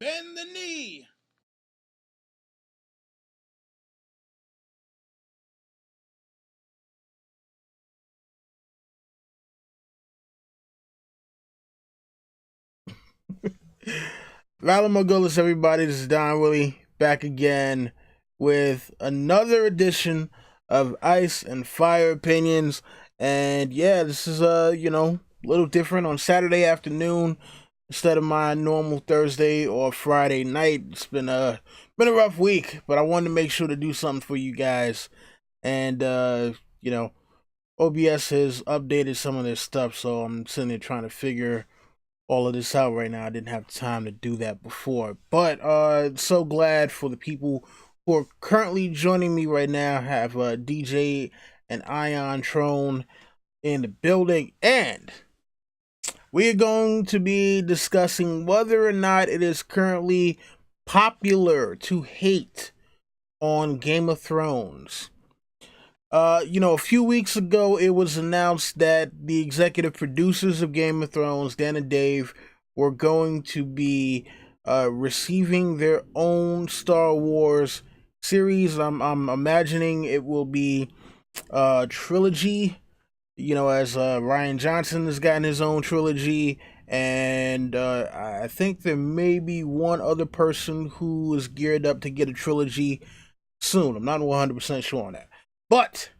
Bend the knee. Valamogulis, everybody. This is Don Willie back again with another edition of Ice and Fire Opinions. And yeah, this is a little different on Saturday afternoon instead of my normal Thursday or Friday night. It's been a rough week, but I wanted to make sure to do something for you guys. And OBS has updated some of their stuff, so I'm sitting there trying to figure all of this out right now. I didn't have time to do that before, but so glad for the people who are currently joining me right now. I have DJ and Ion Trone in the building, and we are going to be discussing whether or not it is currently popular to hate on Game of Thrones. A few weeks ago, it was announced that the executive producers of Game of Thrones, Dan and Dave, were going to be receiving their own Star Wars series. I'm imagining it will be a trilogy. As Rian Johnson has gotten his own trilogy, and I think there may be one other person who is geared up to get a trilogy soon. I'm not 100% sure on that. But,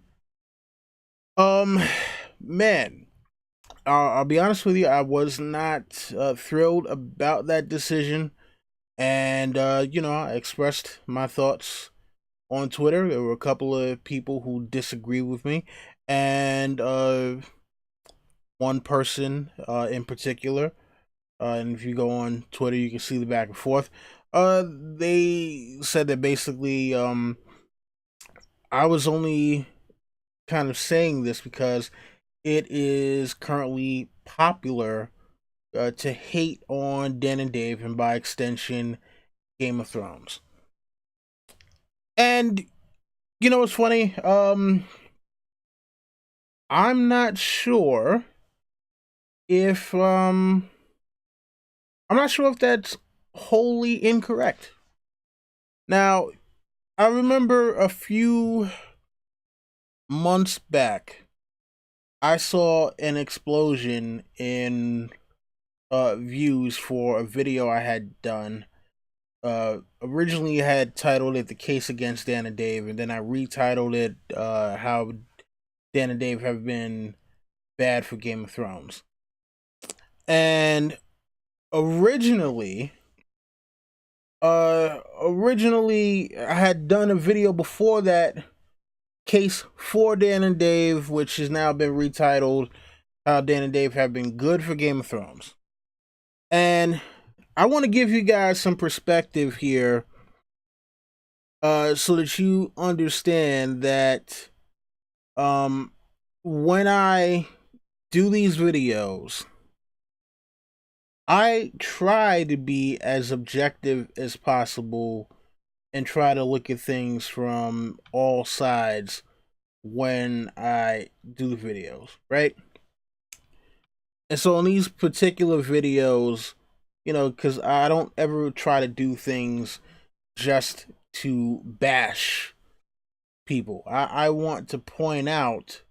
man, I'll be honest with you, I was not thrilled about that decision. And, I expressed my thoughts on Twitter. There were a couple of people who disagreed with me. And one person in particular, and if you go on Twitter, you can see the back and forth. They said that basically I was only kind of saying this because it is currently popular to hate on Dan and Dave, and by extension, Game of Thrones. And what's funny? I'm not sure if I'm not sure if that's wholly incorrect. Now, I remember a few months back, I saw an explosion in views for a video I had done. Originally I had titled it "The Case Against Dan and Dave," and then I retitled it "How Dan and Dave Have Been Bad for Game of Thrones." And originally I had done a video before that, case for Dan and Dave, which has now been retitled "How Dan and Dave Have Been Good for Game of Thrones." And I want to give you guys some perspective here, so that you understand that when I do these videos, I try to be as objective as possible and try to look at things from all sides when I do the videos, right? And so in these particular videos, because I don't ever try to do things just to bash people. I want to point out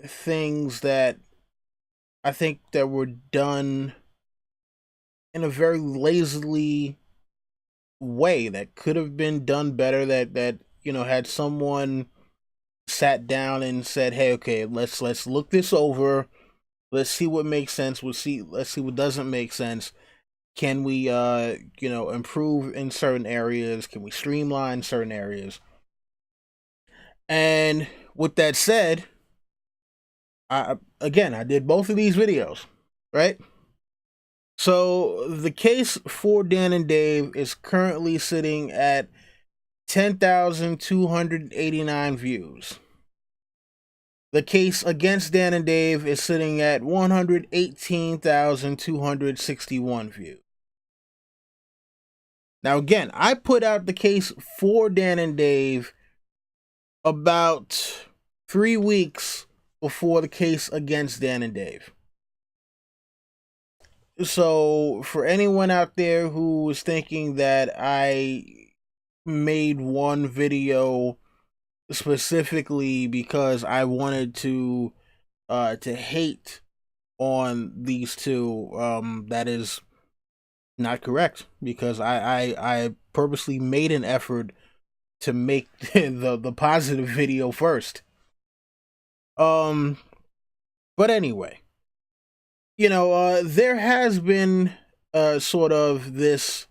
things that I think that were done in a very lazily way that could have been done better, that had someone sat down and said, "Hey, okay, let's look this over. Let's see what makes sense. Let's see what doesn't make sense. Can we improve in certain areas? Can we streamline certain areas?" And with that said, I did both of these videos, right? So the case for Dan and Dave is currently sitting at 10,289 views. The case against Dan and Dave is sitting at 118,261 views. Now, again, I put out the case for Dan and Dave about 3 weeks before the case against Dan and Dave. So for anyone out there who was thinking that I made one video specifically because I wanted to hate on these two, that is not correct, because I purposely made an effort to make the positive video first. Um but anyway, there has been sort of this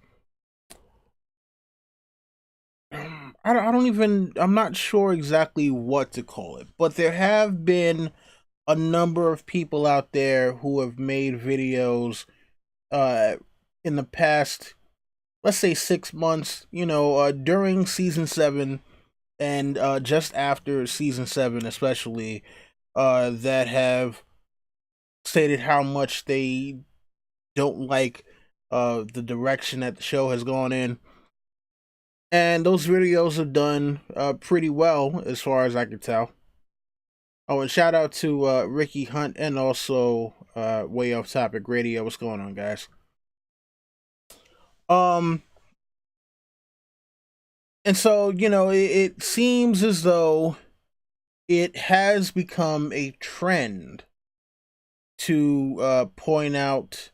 I'm not sure exactly what to call it, but there have been a number of people out there who have made videos uh in the past, let's say 6 months, during season 7 and just after season 7 especially, that have stated how much they don't like the direction that the show has gone in. And those videos have done pretty well as far as I can tell. Oh, and shout out to Ricky Hunt and also Way Off Topic Radio. What's going on, guys? Um, and so, it seems as though it has become a trend to point out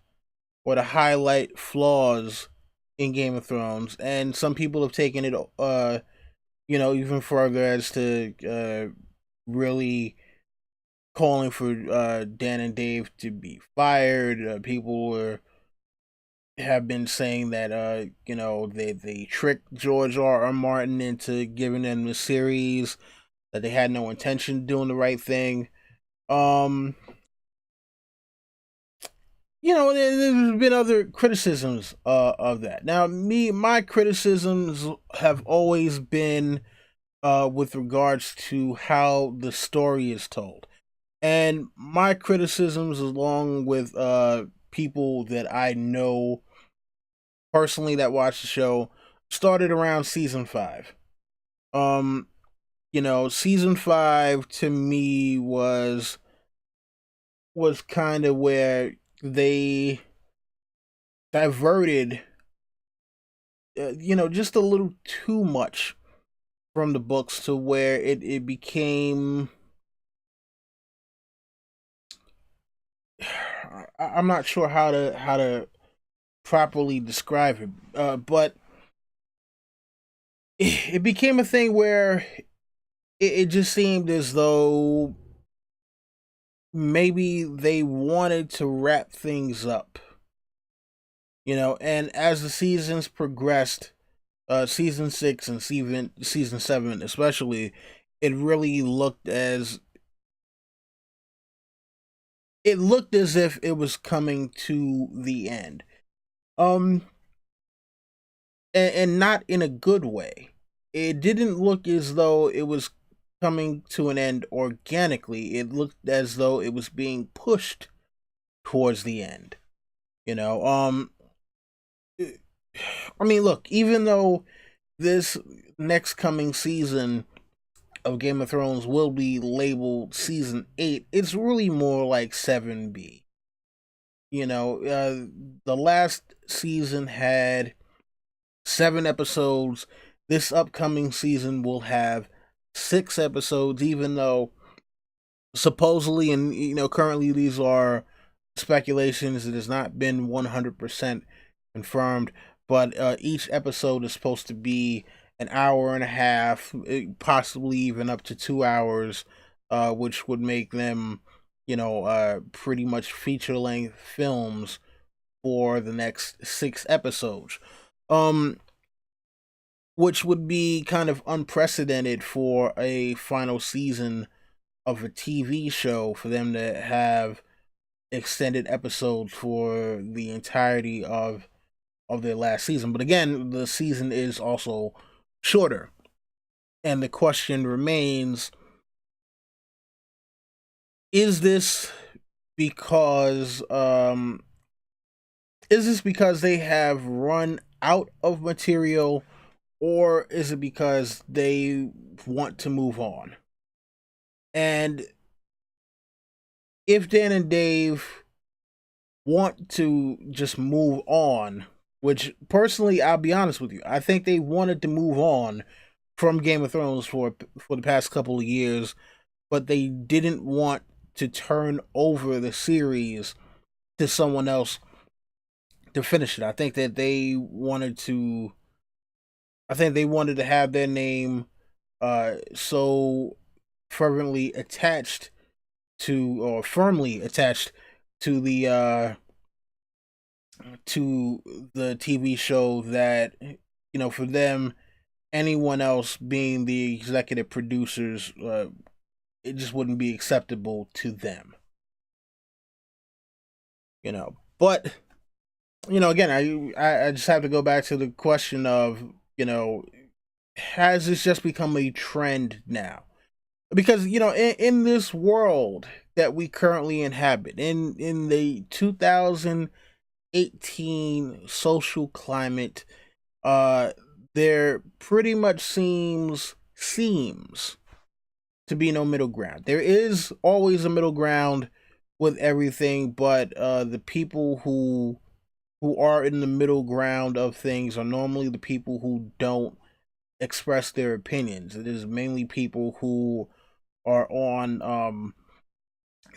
or to highlight flaws in Game of Thrones, and some people have taken it, even further, as to really calling for Dan and Dave to be fired. People have been saying that they tricked George R. R. Martin into giving them the series, that they had no intention of doing the right thing. Um, there's been other criticisms of that. Now, my criticisms have always been with regards to how the story is told. And my criticisms, along with people that I know personally that watch the show, started around season 5. Um, season 5 to me was kind of where they diverted, just a little too much from the books, to where it became. I'm not sure how to properly describe it, but it became a thing where it just seemed as though maybe they wanted to wrap things up, and as the seasons progressed, season 6 and season 7 especially, it really looked as if it was coming to the end. Um and not in a good way. It didn't look as though it was coming to an end organically. It looked as though it was being pushed towards the end. You know, I mean, look, even though this next coming season of Game of Thrones will be labeled season 8, it's really more like 7B. The last season had 7 episodes. This upcoming season will have 6 episodes, even though supposedly, and currently, these are speculations. It has not been 100% confirmed, but each episode is supposed to be an hour and a half, possibly even up to 2 hours, which would make them, pretty much feature length films for the next 6 episodes. Um, which would be kind of unprecedented for a final season of a TV show, for them to have extended episodes for the entirety of their last season. But again, the season is also shorter, and the question remains: is this because they have run out of material, or is it because they want to move on? And if Dan and Dave want to just move on, which personally, I'll be honest with you, I think they wanted to move on from Game of Thrones for the past couple of years, but they didn't want to turn over the series to someone else to finish it. I think they wanted to have their name so fervently attached to, or firmly attached to the TV show, that for them, anyone else being the executive producers, it just wouldn't be acceptable to them. But again, I just have to go back to the question of, has this just become a trend now? Because in this world that we currently inhabit, in the 2018 social climate, there pretty much seems to be no middle ground. There is always a middle ground with everything, but the people who are in the middle ground of things are normally the people who don't express their opinions. It is mainly people who are on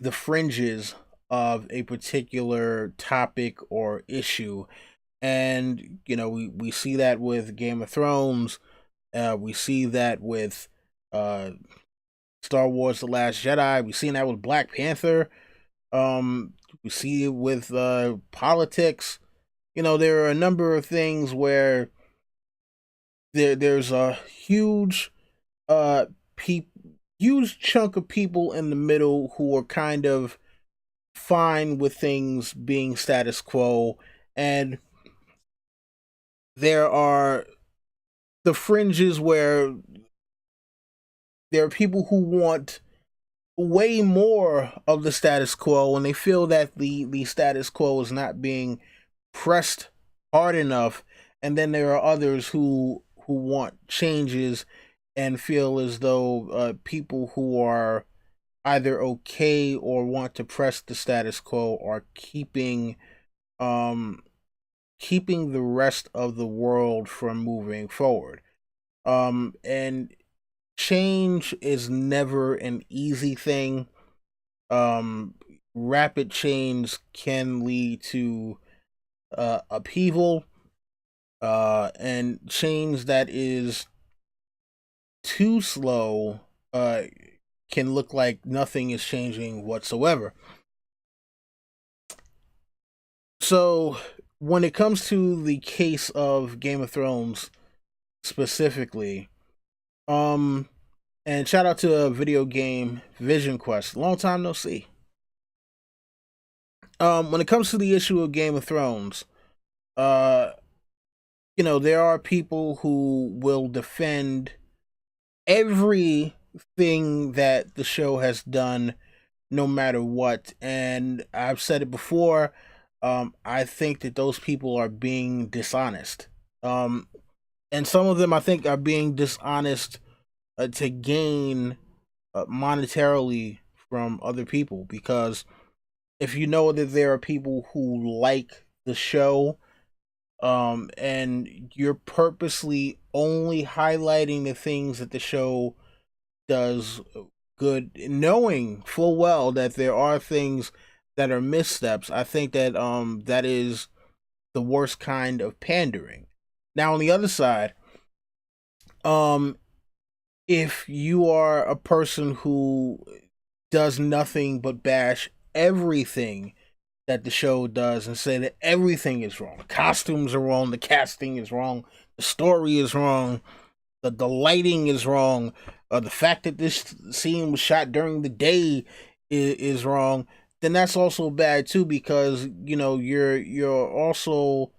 the fringes of a particular topic or issue. And we see that with Game of Thrones, we see that with Star Wars: The Last Jedi, we've seen that with Black Panther, we see it with politics. There are a number of things where there's a huge huge chunk of people in the middle who are kind of fine with things being status quo, and there are the fringes where there are people who want way more of the status quo, and they feel that the status quo is not being pressed hard enough. And then there are others who want changes and feel as though people who are either okay or want to press the status quo are keeping the rest of the world from moving forward. And change is never an easy thing. Rapid change can lead to upheaval, and change that is too slow can look like nothing is changing whatsoever. So when it comes to the case of Game of Thrones specifically, and shout out to a video game Vision Quest, long time no see. When it comes to the issue of Game of Thrones, there are people who will defend everything that the show has done, no matter what. And I've said it before. I think that those people are being dishonest. And some of them, I think, are being dishonest to gain monetarily from other people. Because if you know that there are people who like the show, and you're purposely only highlighting the things that the show does good, knowing full well that there are things that are missteps, I think that that is the worst kind of pandering. Now, on the other side, if you are a person who does nothing but bash everything that the show does and say that everything is wrong, the costumes are wrong, the casting is wrong, the story is wrong, the lighting is wrong, the fact that this scene was shot during the day is wrong, then that's also bad too, because you're also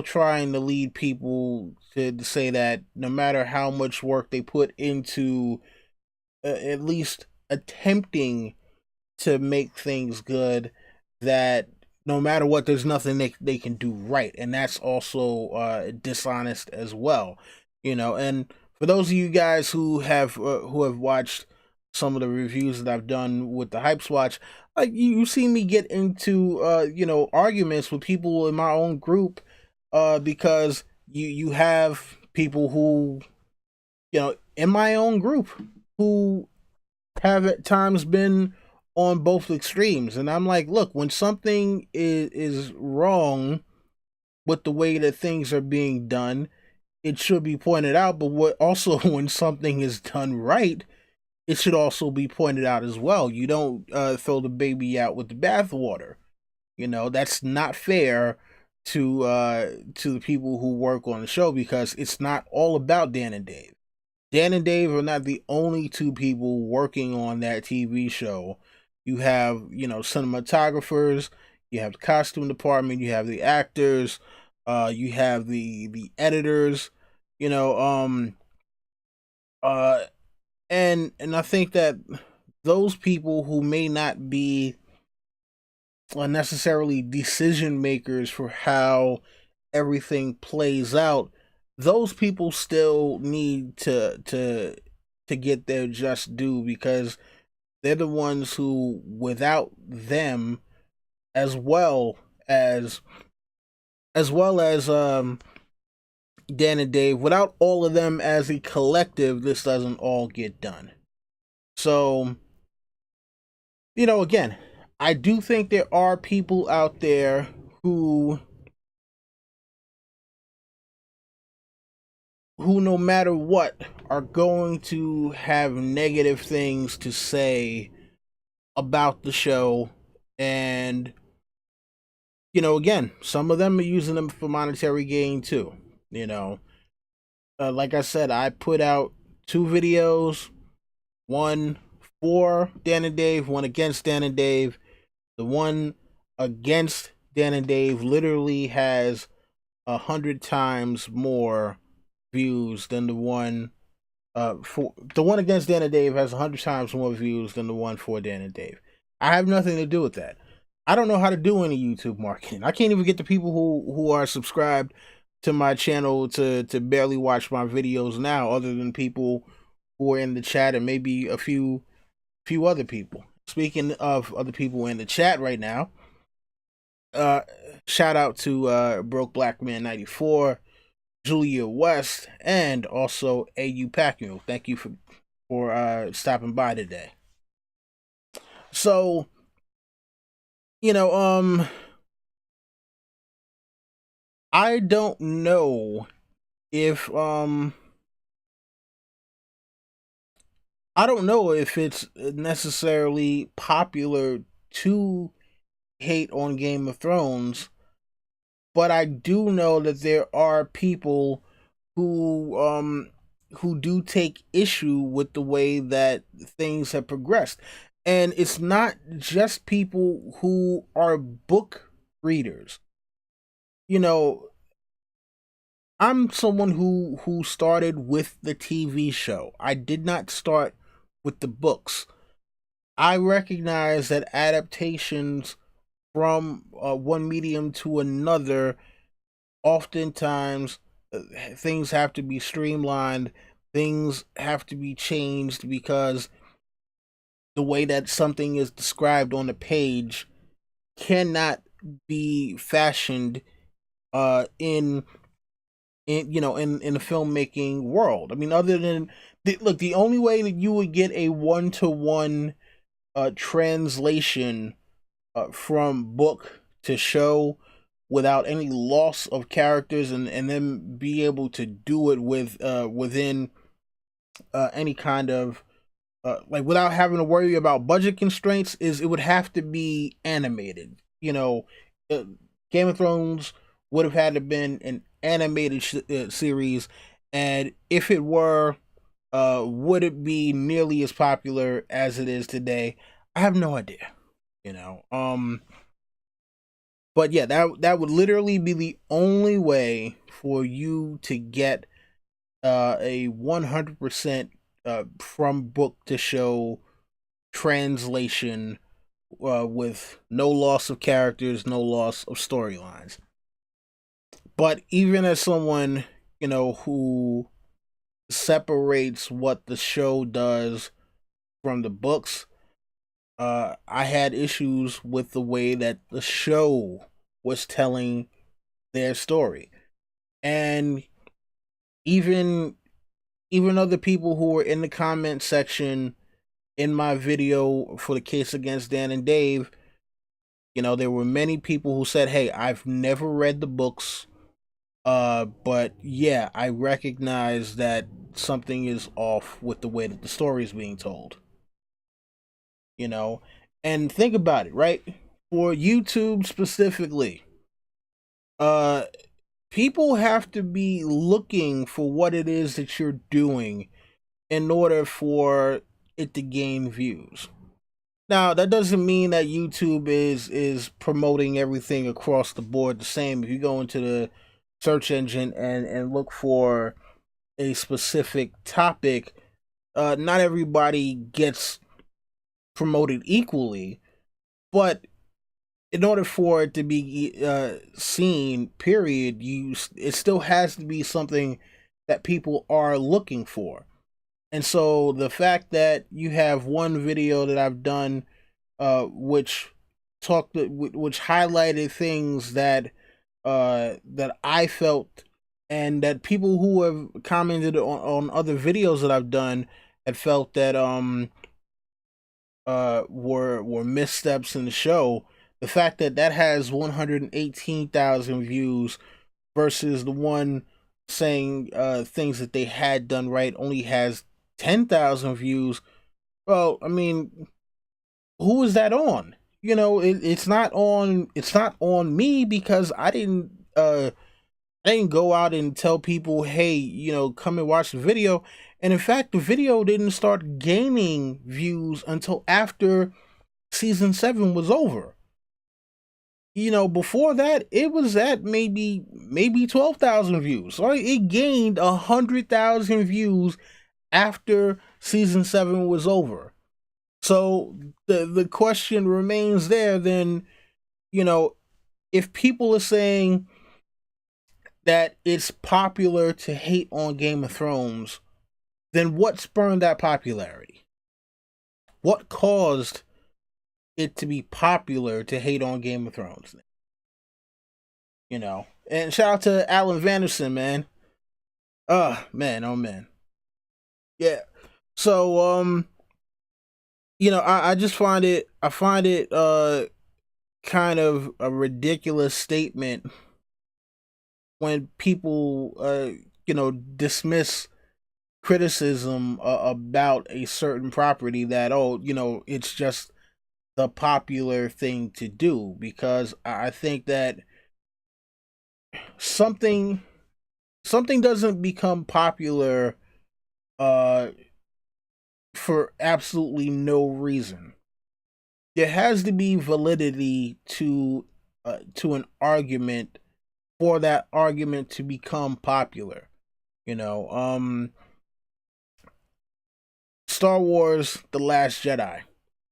trying to lead people to say that no matter how much work they put into at least attempting to make things good, that no matter what, there's nothing they can do right. And that's also dishonest as well. And for those of you guys who have watched some of the reviews that I've done with the Hype Swatch, like you see me get into arguments with people in my own group, because you have people who, in my own group, who have at times been on both extremes, and I'm like, look, when something is wrong with the way that things are being done, it should be pointed out. But what also, when something is done right, it should also be pointed out as well. You don't throw the baby out with the bathwater. That's not fair to the people who work on the show, because it's not all about Dan and Dave. Dan and Dave are not the only two people working on that TV show. You have, cinematographers, you have the costume department, you have the actors, you have the editors, you know, uh, and I think that those people who may not be necessarily decision makers for how everything plays out, those people still need to get their just due, because they're the ones who, without them, as well as Dan and Dave, without all of them as a collective, this doesn't all get done. So, again, I do think there are people out there who no matter what are going to have negative things to say about the show. And again, some of them are using them for monetary gain too. Like I said, I put out 2 videos, one for Dan and Dave, one against Dan and Dave. The one against Dan and Dave literally has 100 times more views than the one for the one against Dan and Dave has 100 times more views than the one for Dan and Dave. I have nothing to do with that. I don't know how to do any YouTube marketing. I can't even get the people who are subscribed to my channel to barely watch my videos now, other than people who are in the chat and maybe a few other people. Speaking of other people in the chat right now, shout out to Broke Black Man 94, Julia West, and also AU Pacquiao. Thank you for stopping by today. So, I don't know if it's necessarily popular to hate on Game of Thrones, but I do know that there are people who do take issue with the way that things have progressed. And it's not just people who are book readers. I'm someone who started with the TV show. I did not start with the books. I recognize that adaptations from one medium to another, oftentimes things have to be streamlined, things have to be changed, because the way that something is described on the page cannot be fashioned in the filmmaking world. I mean, other than the only way that you would get a 1-to-1 translation from book to show without any loss of characters, and then be able to do it within any kind of without having to worry about budget constraints, is it would have to be animated. Game of Thrones would have had to been an animated series, and if it were, would it be nearly as popular as it is today? I have no idea. But yeah, that would literally be the only way for you to get a 100% from book to show translation, with no loss of characters, no loss of storylines. But even as someone, who separates what the show does from the books, I had issues with the way that the show was telling their story. And even other people who were in the comment section in my video for the case against Dan and Dave, there were many people who said, "Hey, I've never read the books, but yeah, I recognize that something is off with the way that the story is being told." You know, and think about it, right? For YouTube specifically, uh, people have to be looking for what it is that you're doing in order for it to gain views. Now, that doesn't mean that YouTube is promoting everything across the board the same. If you go into the search engine and look for a specific topic, not everybody gets promoted equally, but in order for it to be seen, period, it still has to be something that people are looking for. And so the fact that you have one video that I've done, which which highlighted things that I felt, and that people who have commented on other videos that I've done had felt that were missteps in the show. The fact that that has 118,000 views versus the one saying things that they had done right only has 10,000 views. Well, I mean, who is that on? It's not on. It's not on me, because I didn't go out and tell people, hey, come and watch the video. And in fact, the video didn't start gaining views until after season 7 was over. Before that, it was at maybe 12,000 views. So it gained 100,000 views after season 7 was over. So the question remains there. Then, if people are saying that it's popular to hate on Game of Thrones, then what spurned that popularity? What caused it to be popular to hate on Game of Thrones? And shout out to Alan Vanderson, man. Man, oh man. Yeah. So I just find it kind of a ridiculous statement when people dismiss criticism about a certain property, that it's just the popular thing to do, because I think that something doesn't become popular uh for absolutely no reason. There has to be validity to an argument for that argument to become popular. You know, Star Wars The Last Jedi.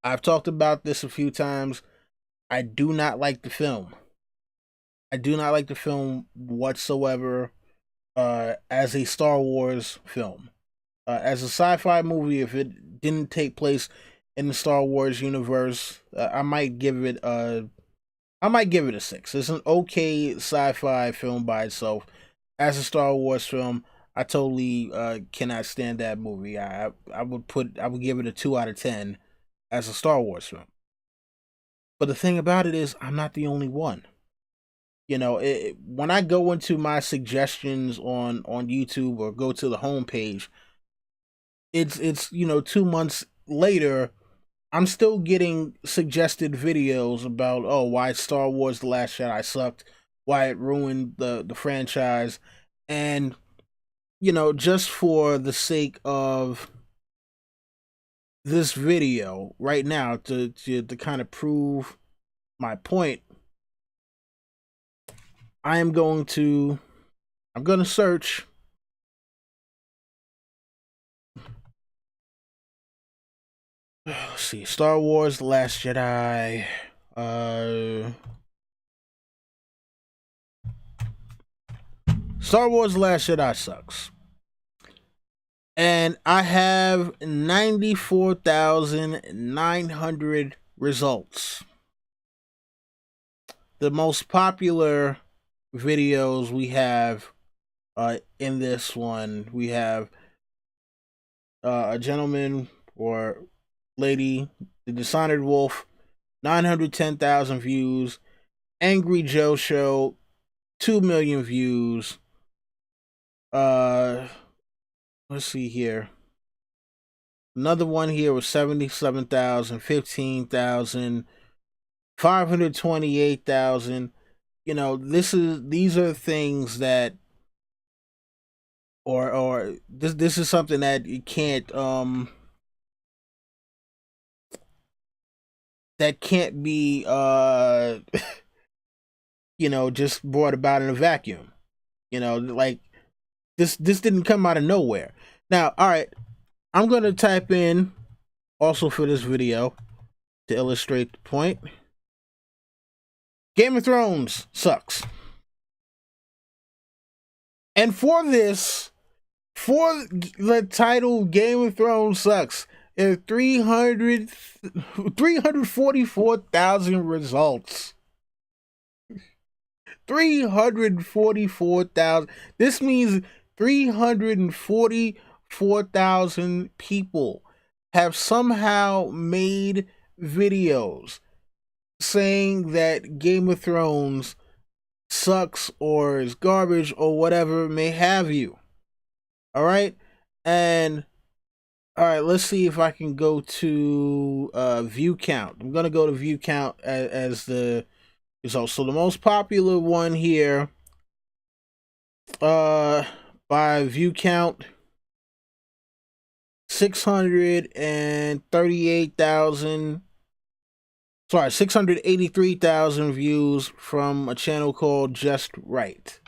I've talked about this a few times. I do not like the film. I do not like the film whatsoever as a Star Wars film. As a sci-fi movie, if it didn't take place in the Star Wars universe, I might give it a 6. It's an okay sci-fi film by itself. As a Star Wars film, I totally cannot stand that movie. I would give it a 2 out of 10 as a Star Wars film. But the thing about it is, I'm not the only one. When I go into my suggestions on YouTube or go to the homepage, it's 2 months later, I'm still getting suggested videos about, why Star Wars The Last Jedi sucked, why it ruined the franchise. And just for the sake of this video right now, to kind of prove my point, I'm going to search let's see, Star Wars The Last Jedi. Star Wars The Last Jedi sucks. And I have 94,900 results. The most popular videos we have in this one, we have a gentleman or lady, the Dishonored Wolf, 910,000 views. Angry Joe Show, 2 million views. Uh, let's see here. Another one here was 77,000, 15,000, 528,000. You know, these are things that, or this is something that you can't that can't be you know, just brought about in a vacuum. You know, like this didn't come out of nowhere. Now, all right, I'm gonna type in also for this video to illustrate the point. Game of Thrones sucks. And for this, for the title Game of Thrones sucks, there are 344,000 results. 344,000. This means 344,000 people have somehow made videos saying that Game of Thrones sucks or is garbage or whatever may have you. All right? And all right, let's see if I can go to view count. I'm going to go to view count as the result. So the most popular one here by view count, 638,000, sorry, 683,000 views from a channel called Just Right.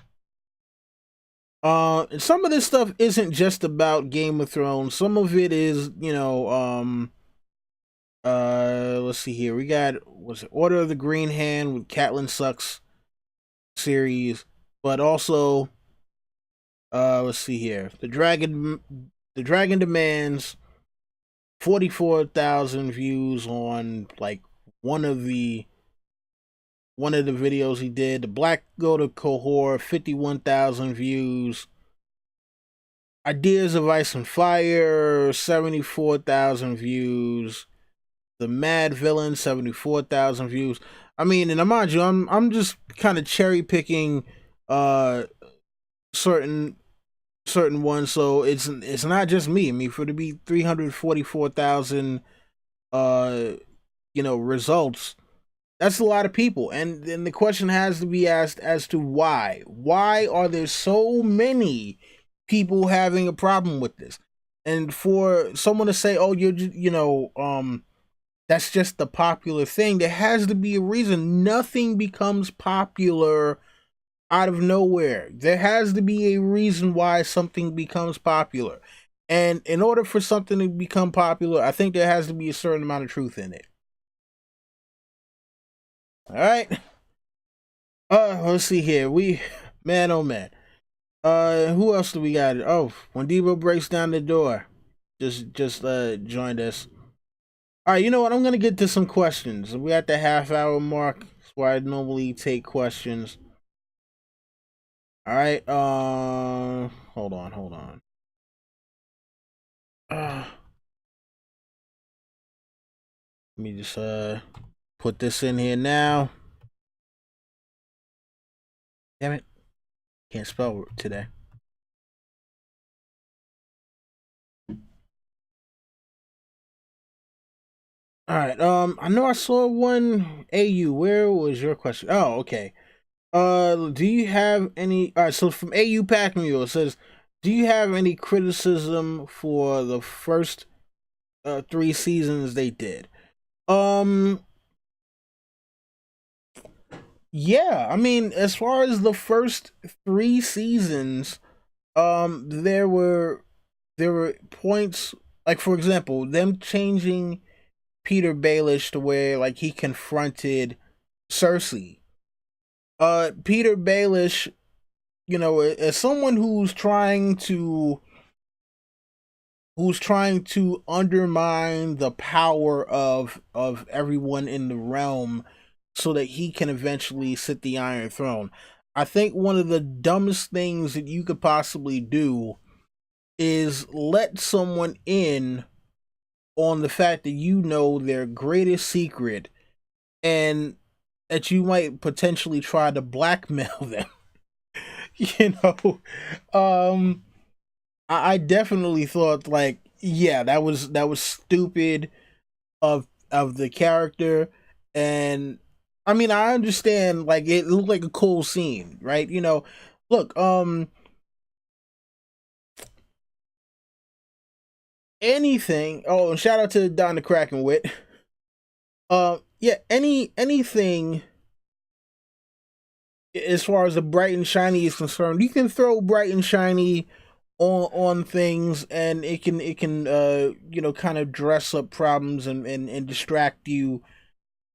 Some of this stuff isn't just about Game of Thrones. Some of it is, you know, let's see here. We got, was it Order of the Green Hand with Catelyn Sucks series, but also, let's see here. The Dragon Demands 44,000 views on like one of the videos he did. The Black Gold Cohort, 51,000 views. Ideas of Ice and Fire, 74,000 views. The Mad Villain, 74,000 views. I mean, and mind you, I'm just kind of cherry picking certain ones, so it's not just me. I mean, for it to be 344,000 you know, results, that's a lot of people. And then the question has to be asked as to why. Why are there so many people having a problem with this? And for someone to say, "Oh, you know, that's just the popular thing," there has to be a reason. Nothing becomes popular out of nowhere. There has to be a reason why something becomes popular. And in order for something to become popular, I think there has to be a certain amount of truth in it. All right. Let's see here. Man, oh man. Who else do we got? Oh, when Debo breaks down the door, just joined us. All right, you know what? I'm gonna get to some questions. We're at the half-hour mark. That's where I normally take questions. All right. Hold on. Let me just put this in here now. Damn it. Can't spell today. All right. I know I saw one. AU, where was your question? Oh, okay. Do you have any? All right. So from AU Pack Mule, it says, "Do you have any criticism for the first 3 seasons they did?" Yeah. I mean, as far as the first 3 seasons, there were points, like for example, them changing Peter Baelish to where like he confronted Cersei. Peter Baelish, you know, as someone who's trying to who's trying to undermine the power of everyone in the realm so that he can eventually sit the Iron Throne. I think one of the dumbest things that you could possibly do is let someone in on the fact that you know their greatest secret and that you might potentially try to blackmail them. you know, um, I definitely thought like, yeah, that was stupid of the character, and I mean, I understand like it looked like a cool scene, right? Look, anything. Oh, and shout out to Don the Kraken Wit. Yeah, anything as far as the bright and shiny is concerned, you can throw bright and shiny on things, and it can kind of dress up problems and distract you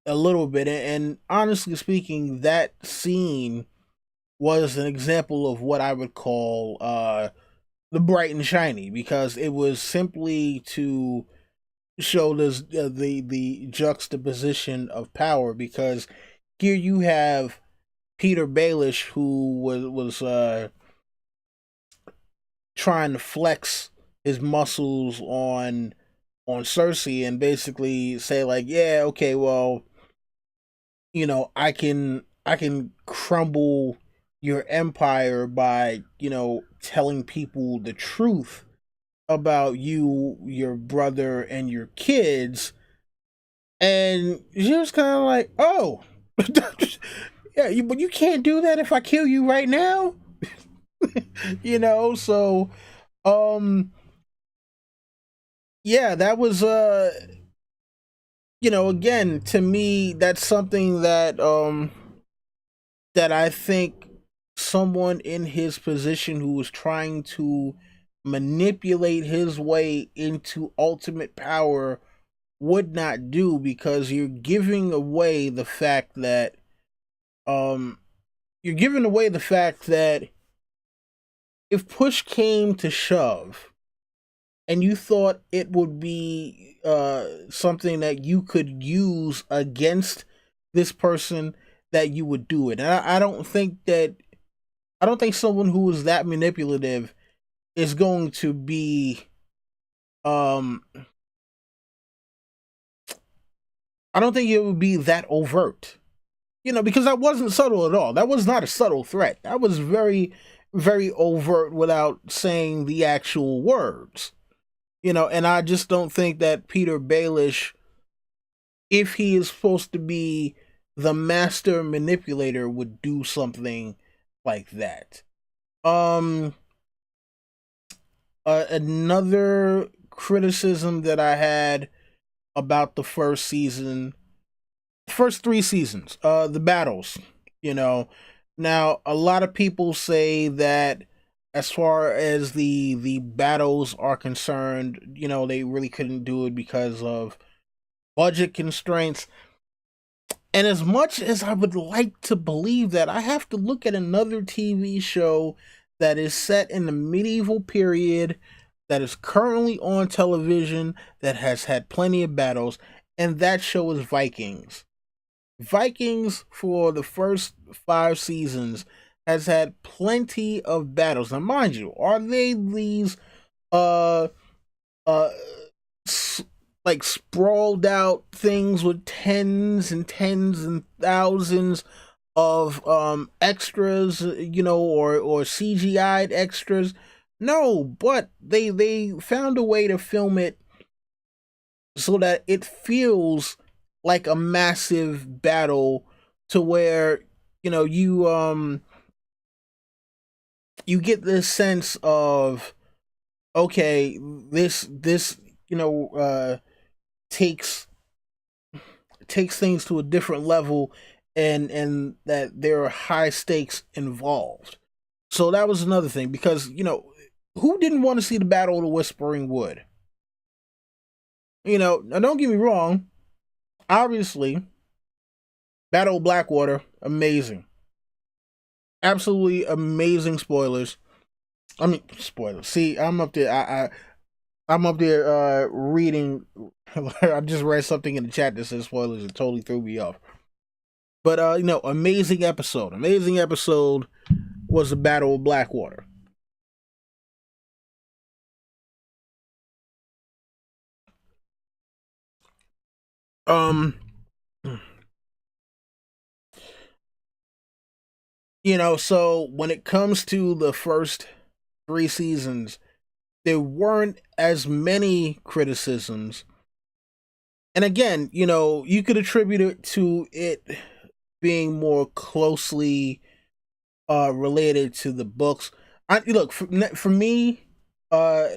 a little bit. And honestly speaking, that scene was an example of what I would call the bright and shiny, because it was simply to show this the juxtaposition of power. Because here you have Peter Baelish, who was trying to flex his muscles on Cersei and basically say like, yeah, okay, well, I can crumble your empire by, telling people the truth about you, your brother, and your kids. And she was kind of like, oh, yeah, but you can't do that if I kill you right now. So um yeah, that was again, to me, that's something that I think someone in his position who was trying to manipulate his way into ultimate power would not do, because um you're giving away the fact that if push came to shove and you thought it would be something that you could use against this person, that you would do it. And I don't think someone who is that manipulative is going to be um I don't think it would be that overt. Because that wasn't subtle at all. That was not a subtle threat. That was very, very overt without saying the actual words. And I just don't think that Peter Baelish, if he is supposed to be the master manipulator, would do something like that. Um, another criticism that I had about the first three seasons, the battles. You know, Now a lot of people say that as far as the battles are concerned, they really couldn't do it because of budget constraints. And as much as I would like to believe that, I have to look at another TV show that is set in the medieval period, that is currently on television, that has had plenty of battles, and that show is Vikings. Vikings, for the first 5 seasons, has had plenty of battles. Now, mind you, are they these uh uh like sprawled out things with tens and thousands of extras, or CGI'd extras? No, but they found a way to film it so that it feels like a massive battle, to where you get this sense of, okay, this takes things to a different level, and that there are high stakes involved. So that was another thing, because who didn't want to see the Battle of the Whispering Wood? Now don't get me wrong, obviously Battle of Blackwater, amazing, absolutely amazing. Spoilers. I mean, spoilers. See, I'm up there. I'm up there reading. I just read something in the chat that says spoilers. It totally threw me off. But amazing episode. Amazing episode was the Battle of Blackwater. Um, so when it comes to the first 3 seasons, there weren't as many criticisms. And again, you could attribute it to it being more closely related to the books. For me, uh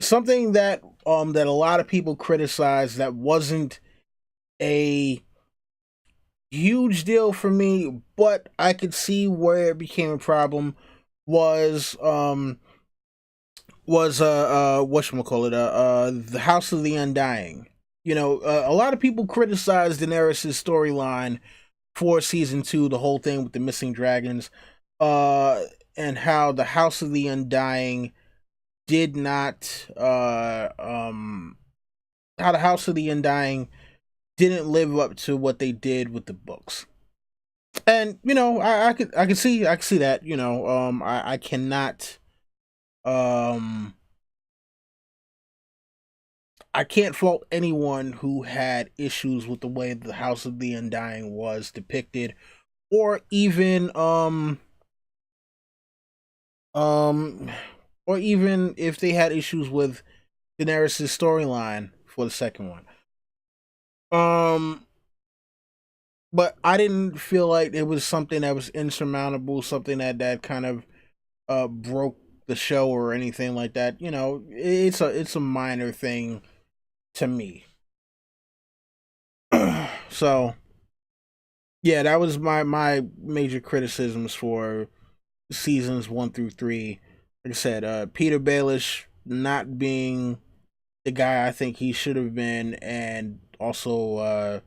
something that a lot of people criticize that wasn't a huge deal for me, but I could see where it became a problem was whatchamacallit, the House of the Undying. A lot of people criticized Daenerys' storyline for season 2, the whole thing with the missing dragons, and how the House of the Undying did not how the House of the Undying didn't live up to what they did with the books. And I could see that. I cannot um I can't fault anyone who had issues with the way the House of the Undying was depicted, or even um or even if they had issues with Daenerys' storyline for the second one. Um but I didn't feel like it was something that was insurmountable, something that kind of broke the show or anything like that. It's a minor thing to me. So yeah, that was my major criticisms for seasons 1 through 3. Like I said, Peter Baelish not being the guy I think he should have been, and also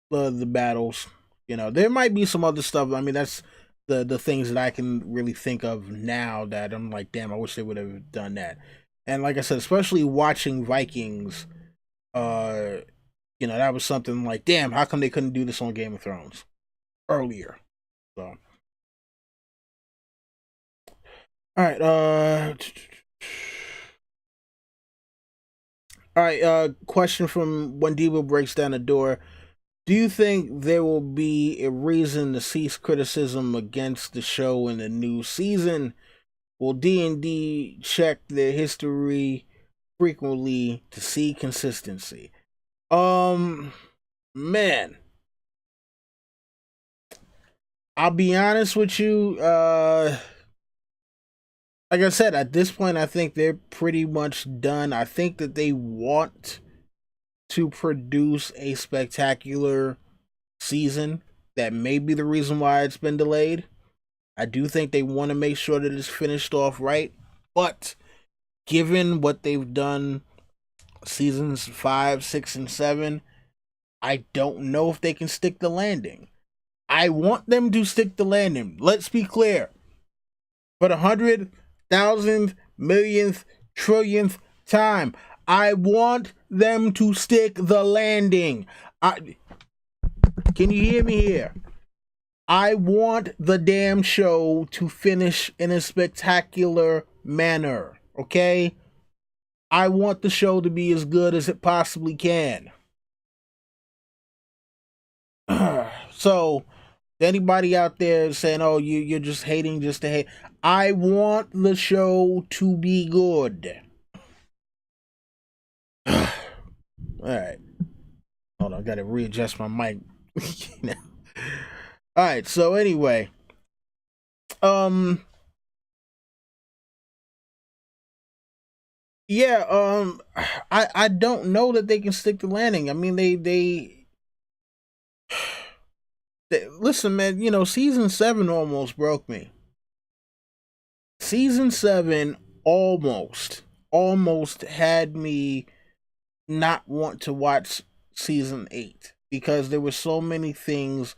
the battles. There might be some other stuff. I mean, that's the things that I can really think of now that I'm like, damn, I wish they would have done that. And like I said, especially watching Vikings, uh, that was something like, damn, how come they couldn't do this on Game of Thrones earlier? So, all right, question from When Debo Breaks Down the Door. Do you think there will be a reason to cease criticism against the show in the new season? Will D&D check their history frequently to see consistency? Um, man, I'll be honest with you. Like I said, at this point, I think they're pretty much done. I think that they want to produce a spectacular season. That may be the reason why it's been delayed. I do think they want to make sure that it's finished off right. But given what they've done seasons 5, 6, and 7, I don't know if they can stick the landing. I want them to stick the landing. Let's be clear. For the 100,000 millionth trillionth time, I want them to stick the landing. Can you hear me here? I want the damn show to finish in a spectacular manner, okay? I want the show to be as good as it possibly can. So, anybody out there saying, "Oh, you're just hating just to hate," I want the show to be good. All right, hold on, I gotta readjust my mic. All right, so anyway, um, yeah, I don't know that they can stick the landing. I mean, they listen, man. Season 7 almost broke me. Season 7 almost had me not want to watch season 8 because there were so many things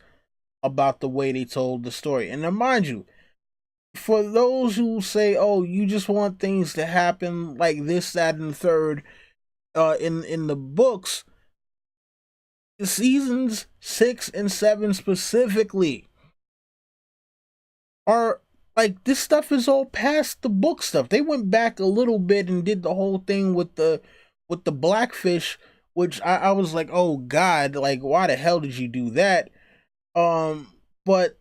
about the way they told the story. And now, mind you, for those who say, "Oh, you just want things to happen like this, that, and the third," in the books, seasons 6 and 7 specifically are like, this stuff is all past the book stuff. They went back a little bit and did the whole thing with the blackfish, which I was like, oh god, like why the hell did you do that? But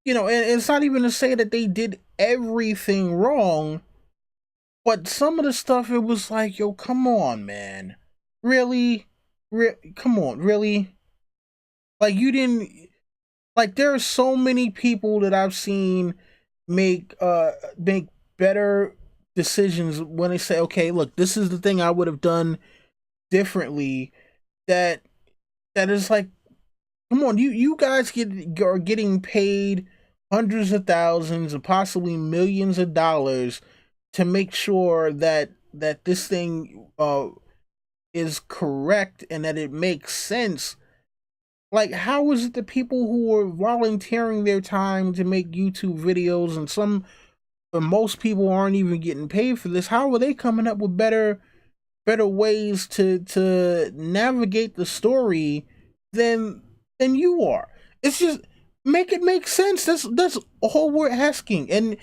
and it's not even to say that they did everything wrong, but some of the stuff, it was like, yo, come on, man, really, come on, really, like you didn't. Like there are so many people that I've seen make better decisions when they say, okay, look, this is the thing I would have done differently. That that is like, come on, you guys are getting paid hundreds of thousands and possibly millions of dollars to make sure that this thing is correct and that it makes sense. Like, how is it the people who are volunteering their time to make YouTube videos, and most people aren't even getting paid for this? How are they coming up with better ways to navigate the story than you are? It's just, make it make sense. That's all we're asking. And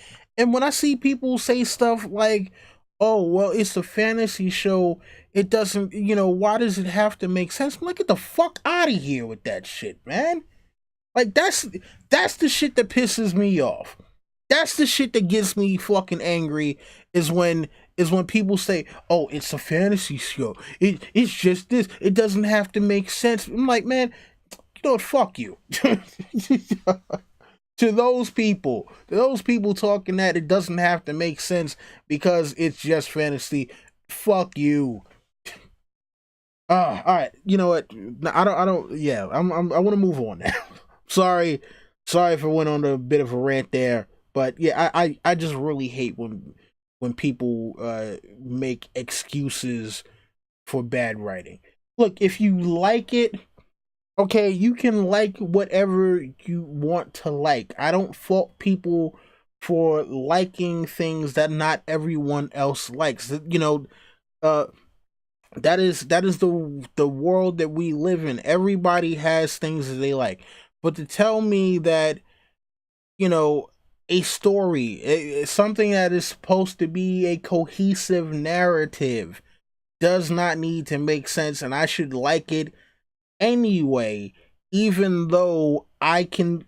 when I see people say stuff like, "Oh, well, it's a fantasy show. It doesn't, why does it have to make sense?" I'm like, get the fuck out of here with that shit, man. Like that's the shit that pisses me off. That's the shit that gets me fucking angry, is when people say, "Oh, it's a fantasy show. It's just this. It doesn't have to make sense." I'm like, man, fuck you. To those people talking that it doesn't have to make sense because it's just fantasy, fuck you. All right. You know what? No, I don't. Yeah, I want to move on now. sorry, sorry if I went on a bit of a rant there, but yeah, I just really hate when people make excuses for bad writing. Look, if you like it, okay, you can like whatever you want to like. I don't fault people for liking things that not everyone else likes. Uh, that is the world that we live in. Everybody has things that they like, but to tell me that you know a story, something that is supposed to be a cohesive narrative, does not need to make sense, and I should like it anyway, even though I can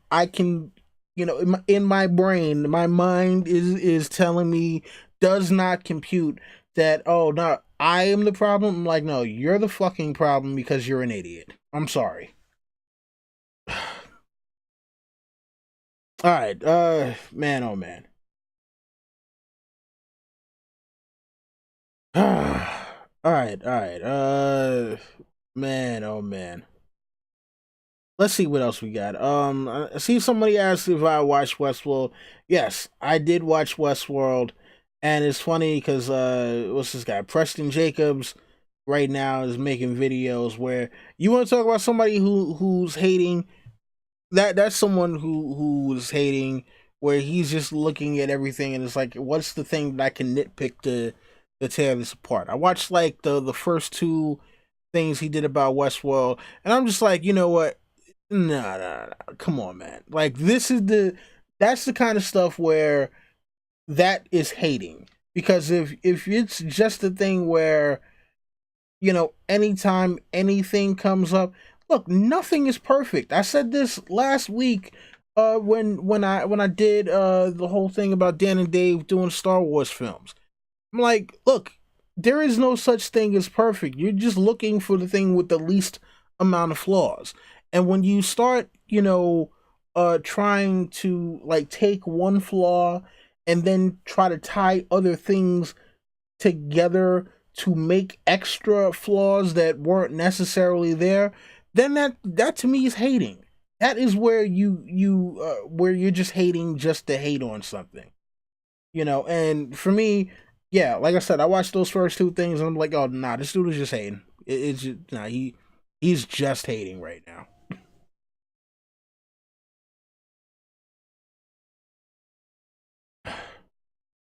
in my brain, my mind is telling me, does not compute that, oh no, I am the problem. I'm like, no, you're the fucking problem because you're an idiot. I'm sorry. All right, man, oh man. All right, man, oh man. Let's see what else we got. I see somebody asked if I watched Westworld. Yes, I did watch Westworld, and it's funny because what's this guy, Preston Jacobs, right now is making videos where you want to talk about somebody who's hating. That's someone who's hating, where he's just looking at everything and it's like, what's the thing that I can nitpick to tear this apart? I watched like the first two things he did about Westworld, and I'm just like, you know what? No. Come on, man. Like, that's the kind of stuff where that is hating. Because if it's just a thing where, anytime anything comes up, look, nothing is perfect. I said this last week, when I did the whole thing about Dan and Dave doing Star Wars films. I'm like, look, there is no such thing as perfect. You're just looking for the thing with the least amount of flaws. And when you start, trying to like take one flaw and then try to tie other things together to make extra flaws that weren't necessarily there, then that to me is hating. That is where where you're just hating just to hate on something. And for me, yeah, like I said, I watched those first two things and I'm like, oh nah, this dude is just hating. It's just, nah, he's just hating right now.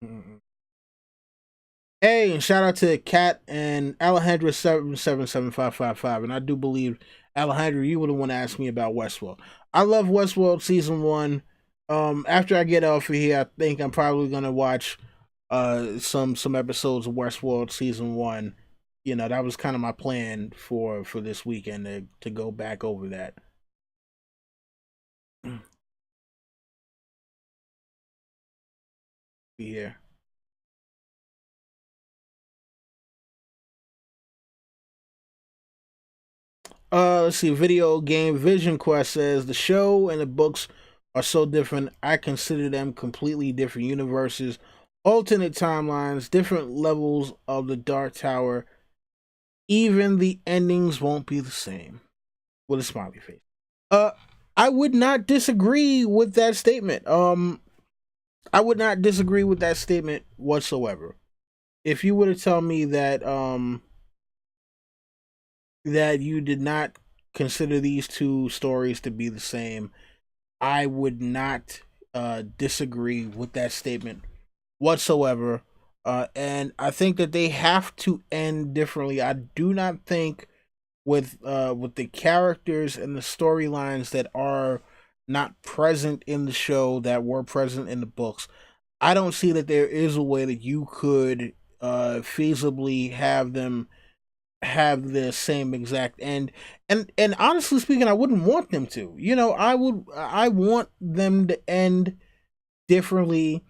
Mm-mm. Hey, and shout out to Kat and Alejandra 777555. And I do believe, Alejandra, you were the one to ask me about Westworld. I love Westworld season one. After I get off of here, I think I'm probably gonna watch some episodes of Westworld season one. You know, that was kind of my plan for this weekend to go back over that. Yeah. Let's see. Video game Vision Quest says the show and the books are so different. I consider them completely different universes, alternate timelines, different levels of the Dark Tower. Even the endings won't be the same. With a smiley face. Uh, I would not disagree with that statement. I would not disagree with that statement whatsoever. If you were to tell me that you did not consider these two stories to be the same, I would not disagree with that statement whatsoever. And I think that they have to end differently. I do not think with the characters and the storylines that are not present in the show that were present in the books. I don't see that there is a way that you could feasibly have them have the same exact end. And honestly speaking, I wouldn't want them to. You know, I want them to end differently,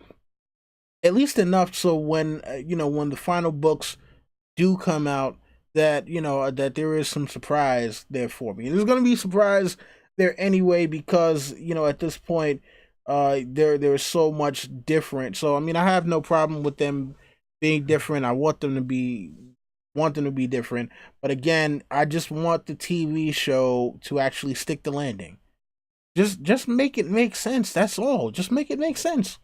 at least enough so when when the final books do come out, that that there is some surprise there for me. There's going to be surprise there anyway, because at this point there's so much different. So I mean, I have no problem with them being different. I want them to be different, but again, I just want the TV show to actually stick the landing. Just make it make sense. That's all. Just make it make sense.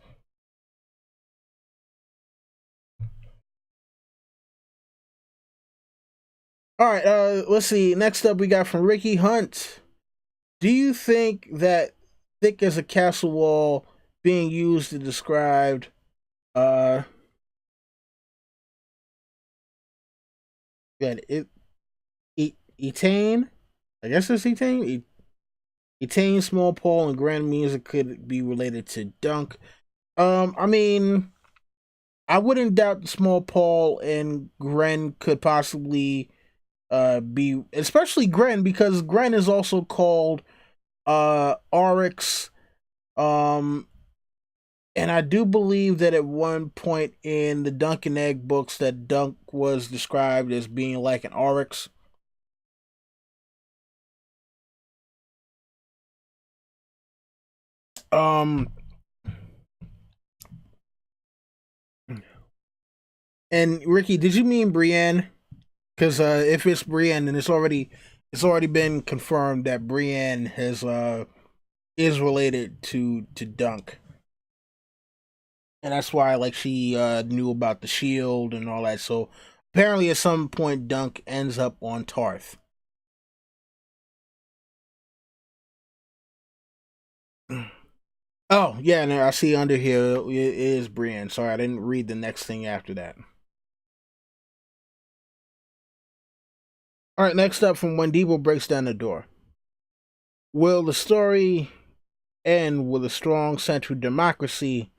All right, let's see. Next up, we got from Ricky Hunt. Do you think that thick as a castle wall being used to describe uh that Etain? I guess it's Etain. Etain, Small Paul, and Grand Music could be related to Dunk. I mean, I wouldn't doubt that Small Paul and Gren could possibly be, especially Gren, because Gren is also called Oryx. Um And I do believe that at one point in the Dunk and Egg books that Dunk was described as being like an oryx. Um and Ricky, did you mean Brienne? Because if it's Brienne, then it's already been confirmed that Brienne has is related to Dunk. And that's why like she knew about the shield and all that. So apparently at some point Dunk ends up on Tarth. Oh yeah, and I see under here it is Brienne. Sorry, I didn't read the next thing after that. All right, next up from When Debo Breaks Down the Door. Will the story end with a strong central democracy,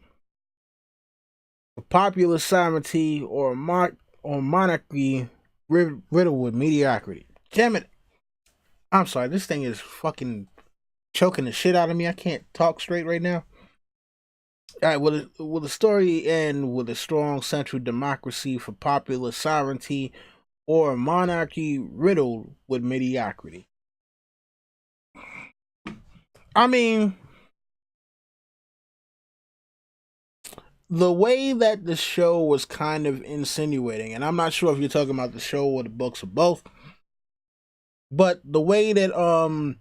a popular sovereignty, or or monarchy riddled with mediocrity? Damn it! I'm sorry, this thing is fucking choking the shit out of me. I can't talk straight right now. All right, will the story end with a strong central democracy for popular sovereignty, or a monarchy riddled with mediocrity? I mean, the way that the show was kind of insinuating, and I'm not sure if you're talking about the show or the books or both, but the way that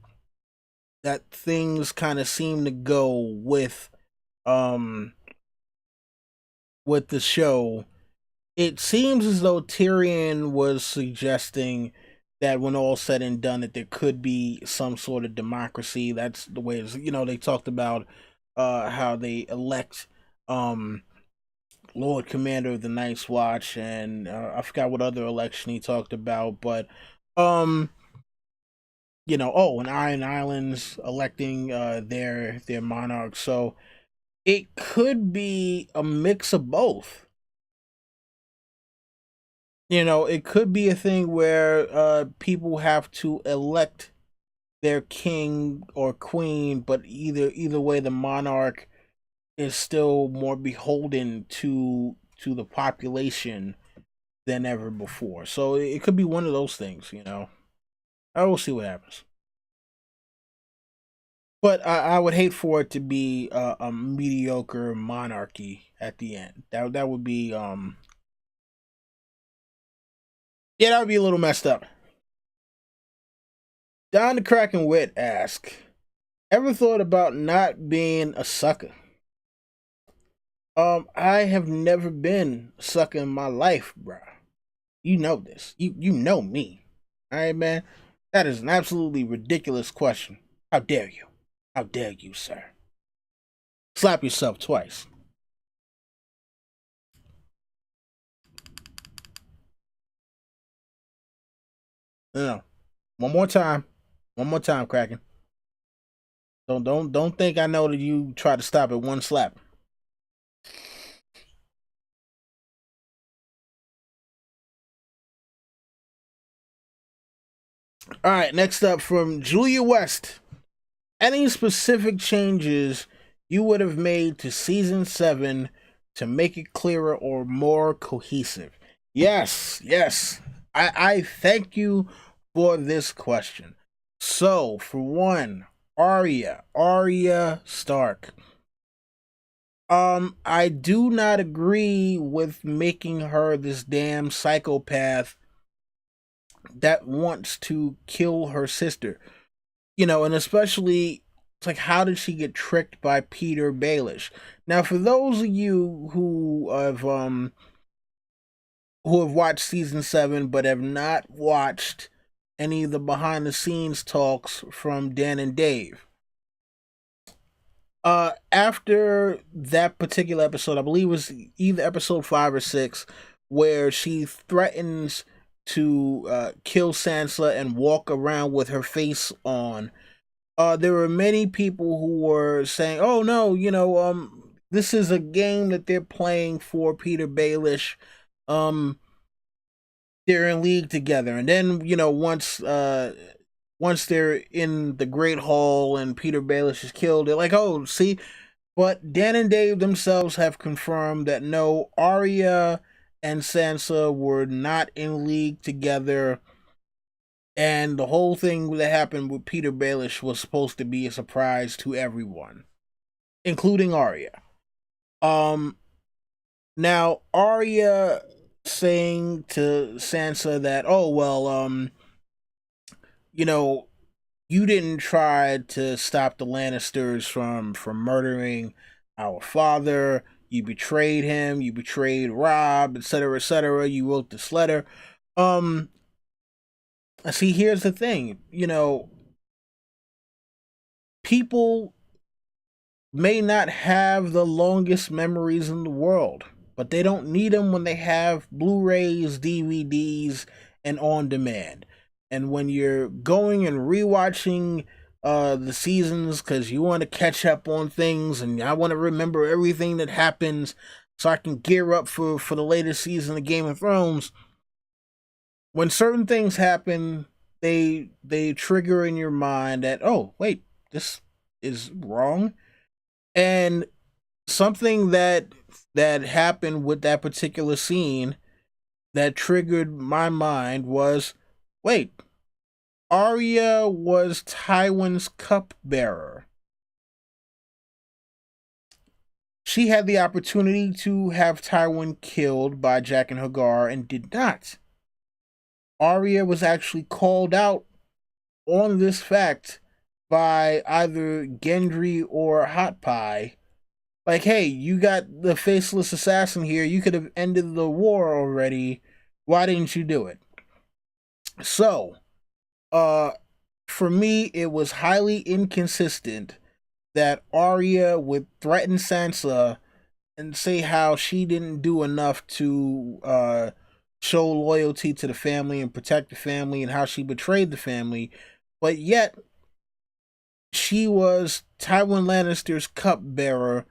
things kind of seem to go um with the show, it seems as though Tyrion was suggesting that when all said and done, that there could be some sort of democracy. That's the way it's, they talked about how they elect um Lord Commander of the Night's Watch, and I forgot what other election he talked about, but um, and Iron Islands electing their monarch. So it could be a mix of both. It could be a thing where people have to elect their king or queen, but either way, the monarch is still more beholden to the population than ever before. So it could be one of those things. I will see what happens. But I would hate for it to be a mediocre monarchy at the end. That would be yeah, that would be a little messed up. Don the Kraken Wit asks, ever thought about not being a sucker? I have never been a sucker in my life, bruh. You know this. You know me. Alright, man. That is an absolutely ridiculous question. How dare you? How dare you, sir? Slap yourself twice. No. One more time. One more time, Kraken. Don't think I know that you try to stop at one slap. All right, next up from Julia West. Any specific changes you would have made to season 7 to make it clearer or more cohesive? Yes. I thank you for this question. So, for one, Arya Stark. I do not agree with making her this damn psychopath that wants to kill her sister. And especially, it's like, how did she get tricked by Peter Baelish? Now, for those of you who have watched season 7 but have not watched any of the behind the scenes talks from Dan and Dave, after that particular episode, I believe it was either episode 5 or 6, where she threatens to kill Sansa and walk around with her face on. There were many people who were saying, "Oh no, this is a game that they're playing for Peter Baelish. They're in league together." And then, once they're in the Great Hall and Peter Baelish is killed, they're like, "Oh, see." But Dan and Dave themselves have confirmed that no, Arya and Sansa were not in league together, and the whole thing that happened with Peter Baelish was supposed to be a surprise to everyone, including Arya. Now Arya saying to Sansa that, "Oh well, you know, you didn't try to stop the Lannisters from murdering our father. You betrayed him. You betrayed Robb, etc., etc. You wrote this letter." Um, See, here's the thing. People may not have the longest memories in the world, but they don't need them when they have Blu-rays, DVDs, and on demand. And when you're going and rewatching the seasons because you want to catch up on things, and I want to remember everything that happens so I can gear up for the latest season of Game of Thrones. When certain things happen, they trigger in your mind that, oh wait, this is wrong. And something that happened with that particular scene that triggered my mind was, wait, Arya was Tywin's cupbearer. She had the opportunity to have Tywin killed by Jaqen H'ghar and did not. Arya was actually called out on this fact by either Gendry or Hot Pie. Like, hey, you got the faceless assassin here. You could have ended the war already. Why didn't you do it? So, for me, it was highly inconsistent that Arya would threaten Sansa and say how she didn't do enough to show loyalty to the family and protect the family, and how she betrayed the family, but yet she was Tywin Lannister's cupbearer,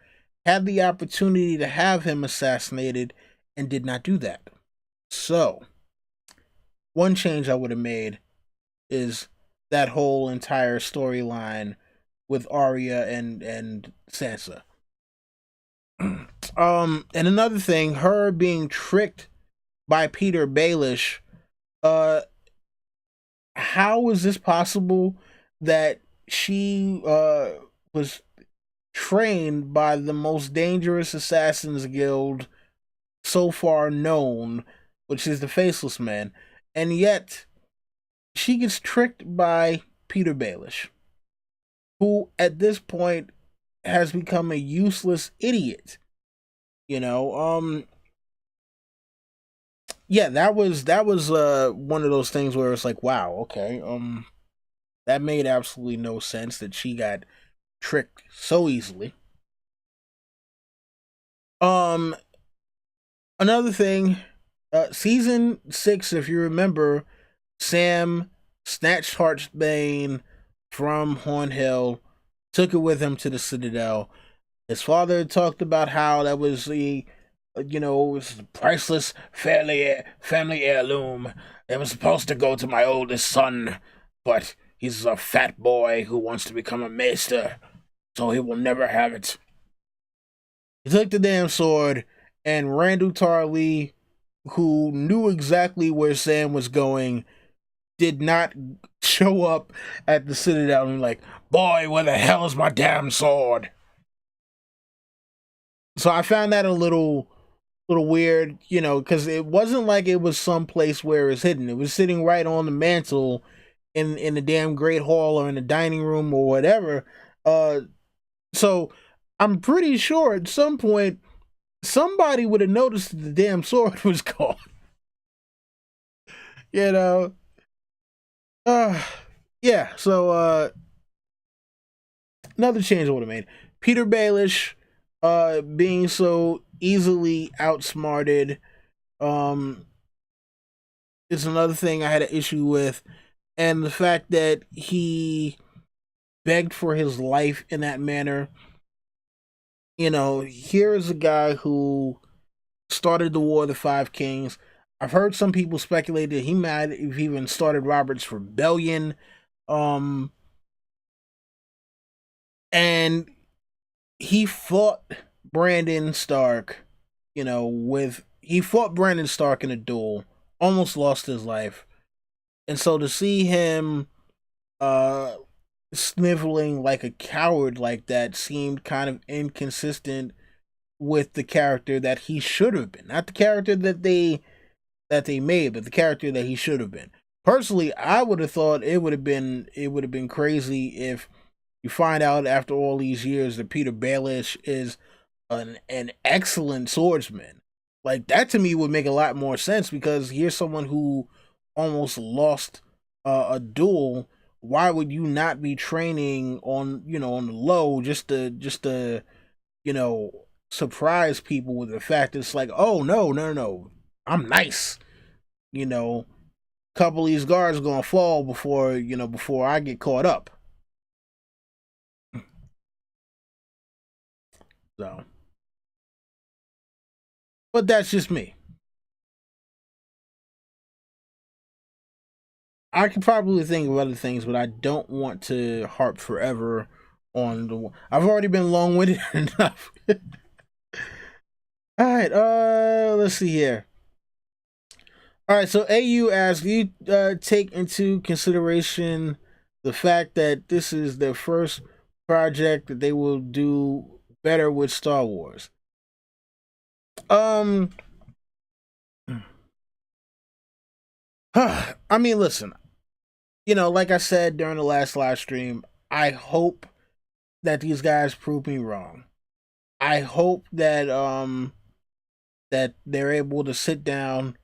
had the opportunity to have him assassinated, and did not do that. So, one change I would have made is that whole entire storyline with Arya and Sansa. And another thing, her being tricked by Peter Baelish. Uh, how is this possible that she was trained by the most dangerous assassins guild so far known, which is the Faceless Men, and yet she gets tricked by Peter Baelish, who at this point has become a useless idiot. You know, yeah, that was one of those things where it's like, wow, okay, that made absolutely no sense that she got tricked so easily. Um, Another thing, season 6, if you remember, Sam snatched Heartsbane from Hornhill, took it with him to the Citadel. His father talked about how that was the, it was a priceless family heirloom. It was supposed to go to my oldest son, but he's a fat boy who wants to become a maester, so he will never have it. He took the damn sword, and Randall Tarley, who knew exactly where Sam was going, did not show up at the Citadel and like, boy, where the hell is my damn sword? So I found that a little weird, because it wasn't like it was someplace where it's hidden. It was sitting right on the mantle in the damn great hall or in the dining room or whatever. So I'm pretty sure at some point somebody would have noticed that the damn sword was gone. You know. Uh yeah, so another change I would have made. Peter Baelish being so easily outsmarted um is another thing I had an issue with. And the fact that he begged for his life in that manner. Here is a guy who started the War of the Five Kings. I've heard some people speculate that he might have even started Robert's Rebellion. Um, and he fought Brandon Stark, he fought Brandon Stark in a duel, almost lost his life. And so to see him uh sniveling like a coward like that seemed kind of inconsistent with the character that he should have been. Not the character that they made, but the character that he should have been. Personally, I would have thought it would have been crazy if you find out after all these years that Peter Baelish is an excellent swordsman. Like that to me would make a lot more sense because here's someone who almost lost a duel. Why would you not be training on the low just to you know surprise people with the fact that it's like, oh no, no, no, I'm nice. You know, couple of these guards gonna fall before I get caught up. So, but that's just me. I could probably think of other things, but I don't want to harp forever on the. I've already been long winded enough. All right, let's see here. All right, so AU asks, you take into consideration the fact that this is their first project that they will do better with Star Wars. Um, I mean, listen, like I said during the last live stream, I hope that these guys prove me wrong. I hope that they're able to sit down,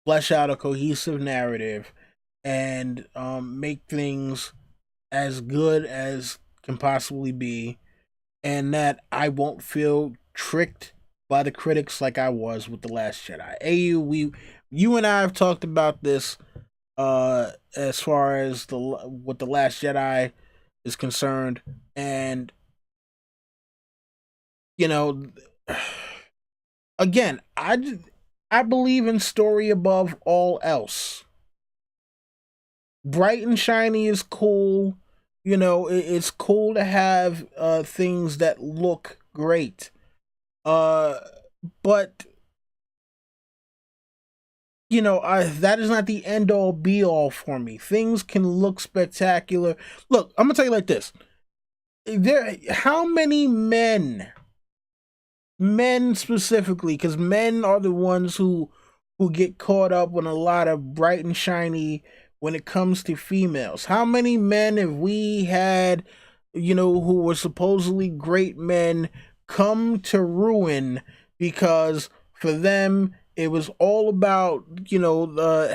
flesh out a cohesive narrative, and make things as good as can possibly be, and that I won't feel tricked by the critics like I was with The Last Jedi. You and I have talked about this as far as the what The Last Jedi is concerned, and you know, again, I believe in story above all else. Bright and shiny is cool. It's cool to have things that look great. Uh, but I that is not the end all be all for me. Things can look spectacular. Look, I'm gonna tell you like this. How many men specifically, because men are the ones who get caught up on a lot of bright and shiny when it comes to females. How many men have we had, who were supposedly great men, come to ruin because for them it was all about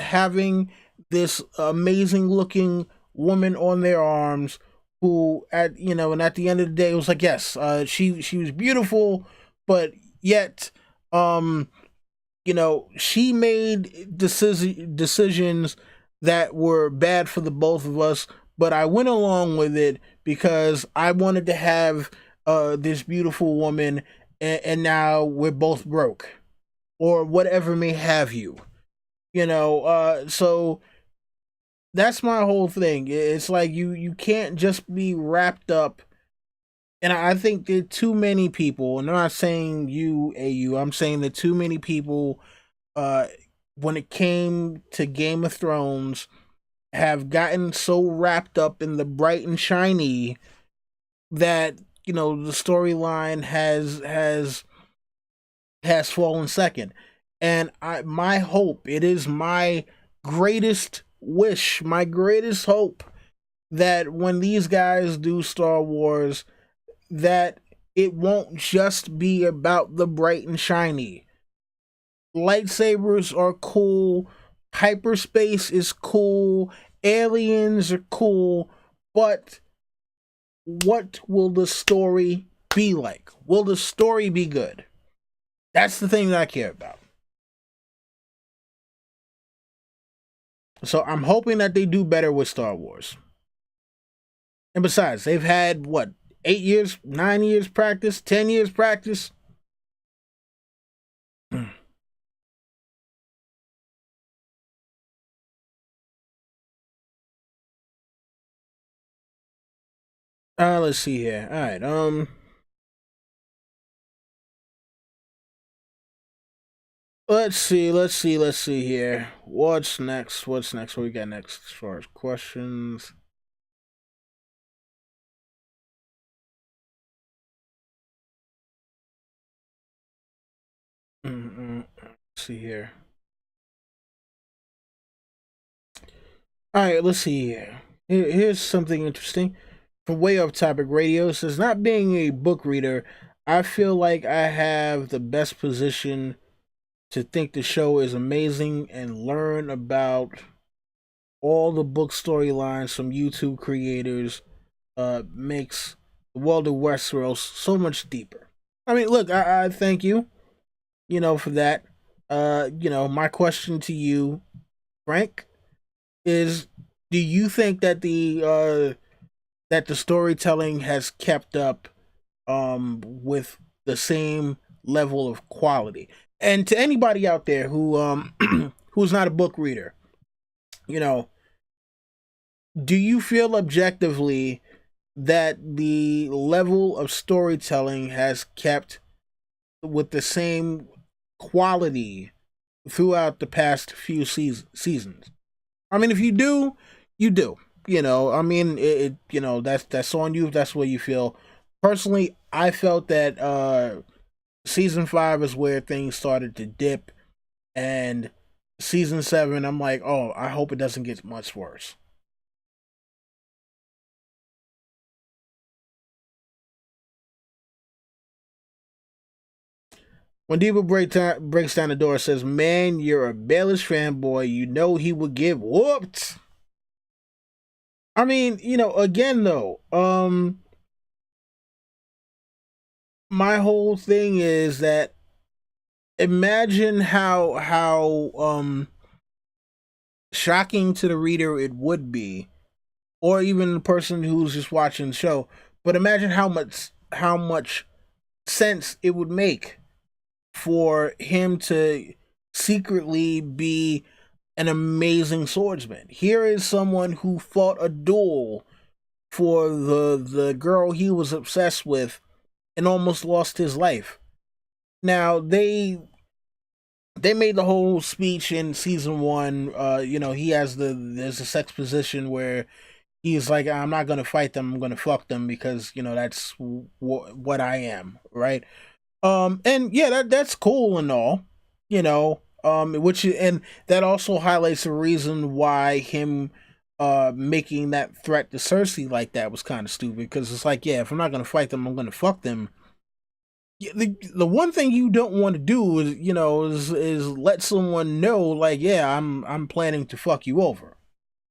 having this amazing looking woman on their arms who and at the end of the day it was like, yes, she was beautiful, but yet she made decisions that were bad for the both of us, but I went along with it because I wanted to have this beautiful woman, and now we're both broke or whatever may have you. So that's my whole thing. It's like you can't just be wrapped up, and I think that too many people, and I'm not saying you, AU, I'm saying that too many people, uh, when it came to Game of Thrones, have gotten so wrapped up in the bright and shiny that the storyline has fallen second. And my hope, it is my greatest wish, my greatest hope, that when these guys do Star Wars, that it won't just be about the bright and shiny. Lightsabers are cool, hyperspace is cool, aliens are cool, but what will the story be like? Will the story be good? That's the thing that I care about. So I'm hoping that they do better with Star Wars. And besides, they've had what, 8 years, 9 years practice, 10 years practice. Let's see here. All right. Let's see here. What's next? What we got next as far as questions? Let's see here. All right, let's see here. Here's something interesting from Way Up Topic Radio. It says, not being a book reader, I feel like I have the best position to think the show is amazing and learn about all the book storylines from YouTube creators. Makes the world of Westeros so much deeper. I mean, look, I thank you, for that. My question to you, Frank, is: do you think that the storytelling has kept up with the same level of quality? And to anybody out there who who's not a book reader, you know, do you feel objectively that the level of storytelling has kept with the same quality throughout the past few seasons? I mean, if you do, you do. I mean, that's on you if that's what you feel. Personally, I felt that season 5 is where things started to dip, and season 7, I'm like, oh, I hope it doesn't get much worse. When Debo breaks down the door, says, "Man, you're a Baelish fanboy. You know he would get whooped." I mean, again though, my whole thing is that imagine how shocking to the reader it would be, or even the person who's just watching the show. But imagine how much sense it would make for him to secretly be an amazing swordsman. Here is someone who fought a duel for the girl he was obsessed with and almost lost his life. Now they made the whole speech in season one. He has there's a sex position where he's like, I'm not gonna fight them, I'm gonna fuck them because that's what I am, right? And yeah, that's cool and all, which and that also highlights the reason why him making that threat to Cersei like that was kind of stupid, because it's like, yeah, if I'm not gonna fight them, I'm gonna fuck them. Yeah, the one thing you don't want to do is is let someone know, like, yeah, I'm planning to fuck you over.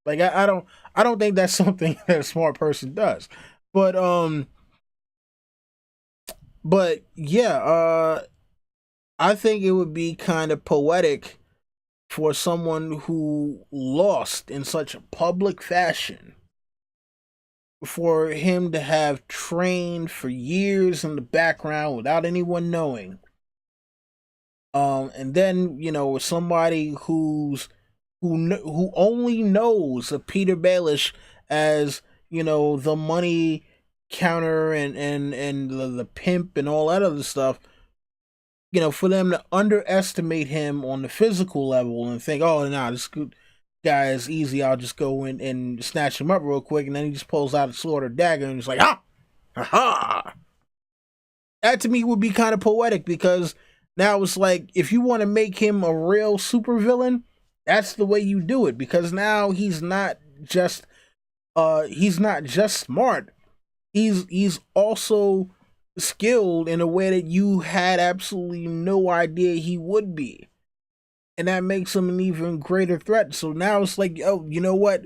Like, I don't think that's something that a smart person does. But yeah, I think it would be kind of poetic for someone who lost in such a public fashion, for him to have trained for years in the background without anyone knowing. And then with somebody who only knows of Peter Baelish as the money counter and the pimp and all that other stuff. For them to underestimate him on the physical level and think, oh, nah, this guy is easy. I'll just go in and snatch him up real quick, and then he just pulls out a sword or dagger and he's like, ah, ha. That to me would be kind of poetic, because now it's like, if you want to make him a real supervillain, that's the way you do it, because now he's not just smart. He's also skilled in a way that you had absolutely no idea he would be. And that makes him an even greater threat. So now it's like, oh, you know what?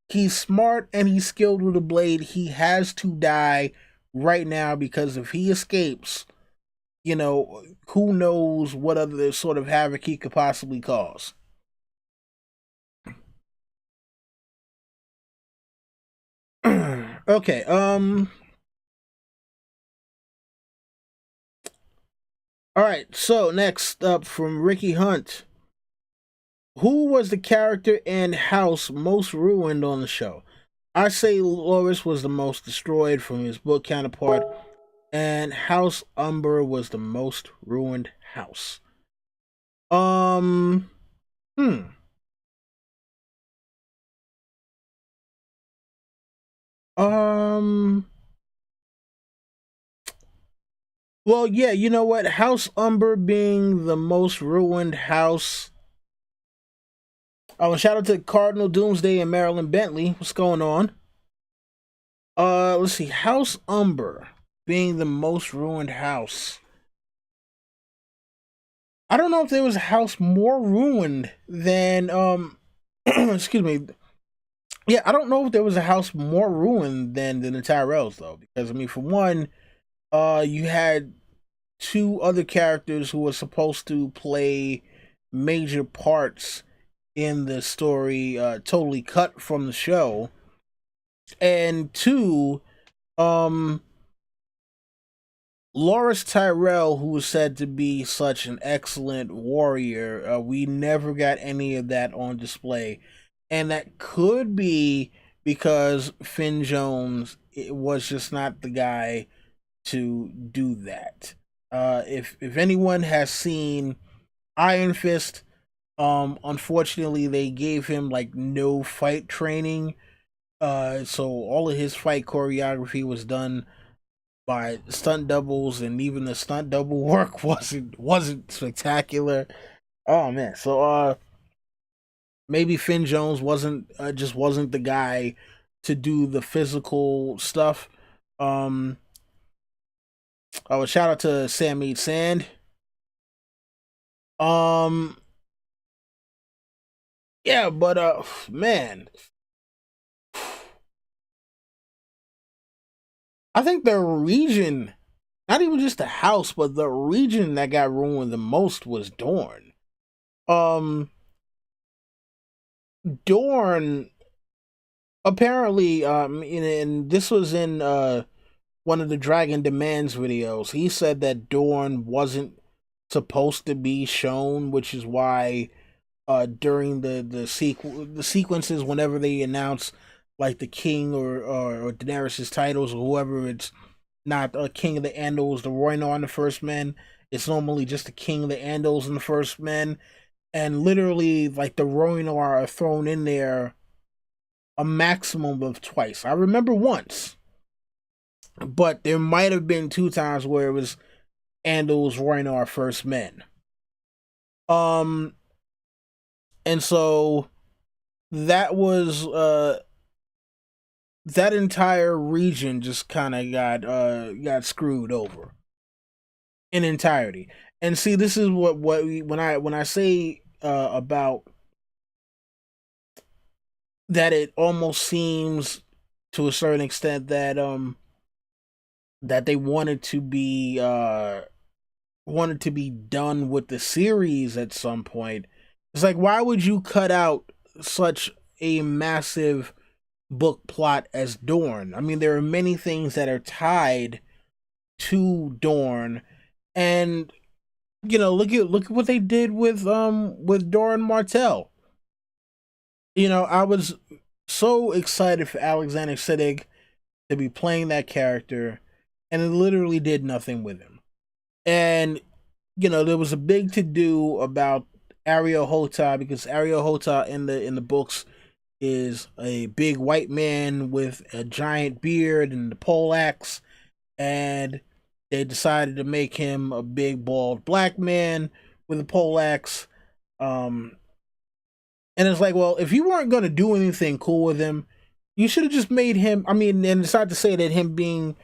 He's smart and he's skilled with a blade. He has to die right now, because if he escapes, who knows what other sort of havoc he could possibly cause. Okay, all right, so next up from Ricky Hunt. Who was the character and house most ruined on the show? I say Loras was the most destroyed from his book counterpart, and House Umber was the most ruined house. Um, hmm. Um, well, yeah, you know what? House Umber being the most ruined house. Oh, and shout out to Cardinal Doomsday and Marilyn Bentley. What's going on? Let's see. House Umber being the most ruined house. I don't know if there was a house more ruined than excuse me. Yeah, I don't know if there was a house more ruined than the Tyrells, though, because I mean, for one, you had two other characters who were supposed to play major parts in the story, totally cut from the show, and two, um, Loras Tyrell, who was said to be such an excellent warrior, we never got any of that on display, and that could be because Finn Jones was just not the guy to do that. If anyone has seen Iron Fist, unfortunately they gave him like no fight training. So all of his fight choreography was done by stunt doubles, and even the stunt double work wasn't spectacular. Oh man, so maybe Finn Jones wasn't the guy to do the physical stuff. Um, oh, shout out to Sam Eat Sand. Um, yeah, but man, I think the region not even just the house, but the region that got ruined the most was Dorne. Um, Dorne apparently, and this was in one of the Dragon Demands videos. He said that Dorne wasn't supposed to be shown, which is why during the sequences, whenever they announce like the king or Daenerys's titles or whoever, it's not a king of the Andals, the Rhoynar and the First Men. It's normally just the king of the Andals and the First Men, and literally like the Rhoynar are thrown in there a maximum of twice. I remember once, but there might have been two times where it was Andals, Rhoynar, First Men. Um, and so that was that entire region just kind of got screwed over in entirety. And see, this is what when I say about that, it almost seems to a certain extent that that they wanted to be done with the series at some point. It's like, why would you cut out such a massive book plot as Dorne? I mean, there are many things that are tied to Dorne, and you know, look at what they did with Doran Martell. You know, I was so excited for Alexander Siddig to be playing that character, and it literally did nothing with him. And you know, there was a big to do about Ariel Hota, because Ariel Hota in the books is a big white man with a giant beard and the pole axe, and they decided to make him a big bald black man with a pole axe. Um, and it's like, well, if you weren't gonna do anything cool with him, you should have just made him. I mean, and it's not to say that him being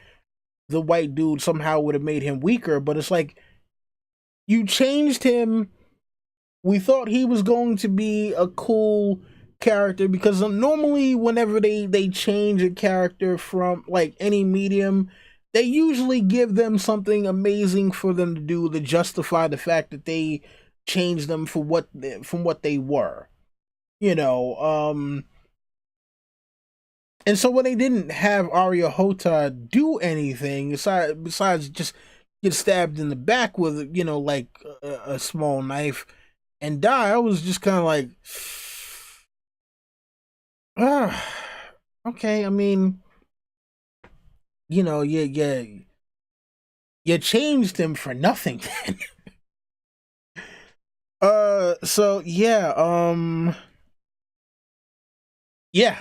the white dude somehow would have made him weaker, but it's like you changed him. We thought he was going to be a cool character, because normally whenever they change a character from like any medium, they usually give them something amazing for them to do to justify the fact that they changed them for from what they were, you know. And so when they didn't have Arya Hota do anything besides just get stabbed in the back with, you know, like a small knife and die, I was just kind of like, ah, okay. I mean, you know, you changed him for nothing. So yeah, yeah.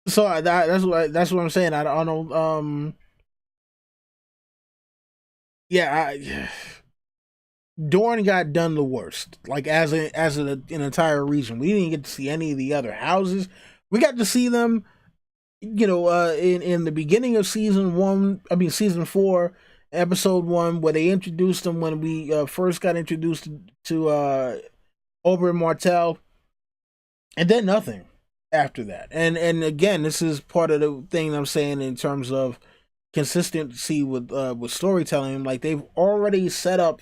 So that's what I'm saying. I don't yeah, Dorne got done the worst. Like an entire region, we didn't get to see any of the other houses. We got to see them, you know, in the beginning of season one. I mean, season four, episode one, where they introduced them when we first got introduced to Oberyn Martell, and then nothing after that. And again, this is part of the thing I'm saying in terms of consistency with storytelling. Like, they've already set up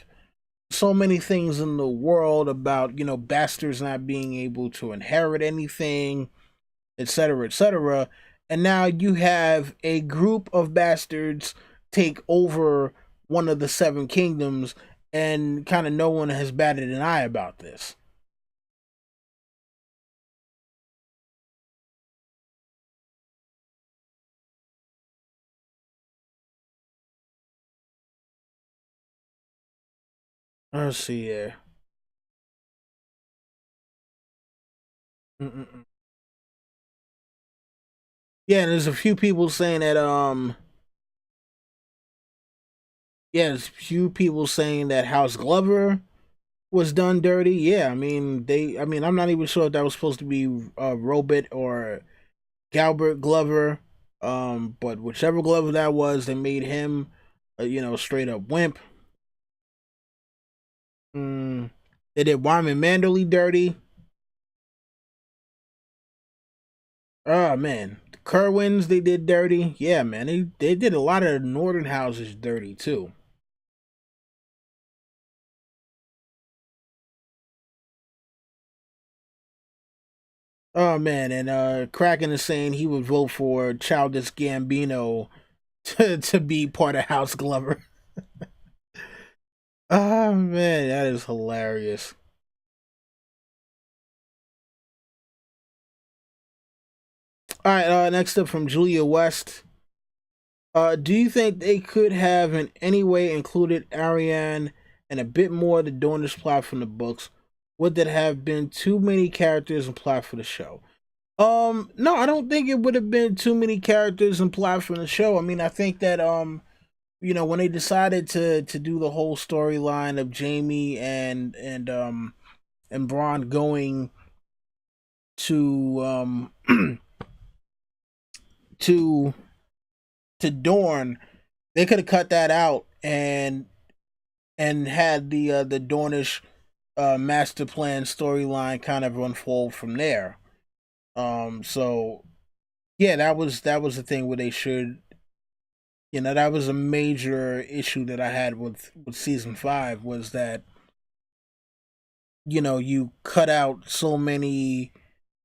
so many things in the world about, you know, bastards not being able to inherit anything, etc., etc. And now you have a group of bastards take over one of the seven kingdoms, and kind of no one has batted an eye about this. Let's see here. Mm-mm-mm. Yeah, and there's a few people saying that yeah, there's a few people saying that House Glover was done dirty. Yeah, I mean, I'm not even sure if that was supposed to be Robert or Galbert Glover. But whichever Glover that was, they made him, you know, straight up wimp. Mm, they did Wyman Manderly dirty. Oh man, Kerwins they did dirty. Yeah, man, they did a lot of the northern houses dirty too. Oh man, and Kraken is saying he would vote for Childish Gambino to be part of House Glover. Oh man, that is hilarious. All right, next up from Julia West. Do you think they could have in any way included Ariane and a bit more of the Dornish plot from the books? Would that have been too many characters and plot for the show? No, I don't think it would have been too many characters and plot from the show. I mean, I think that when they decided to do the whole storyline of Jamie and Bronn going to to Dorne, they could have cut that out and had the Dornish master plan storyline kind of unfold from there. So yeah, that was the thing where they should, that was a major issue that I had with season 5 was that you cut out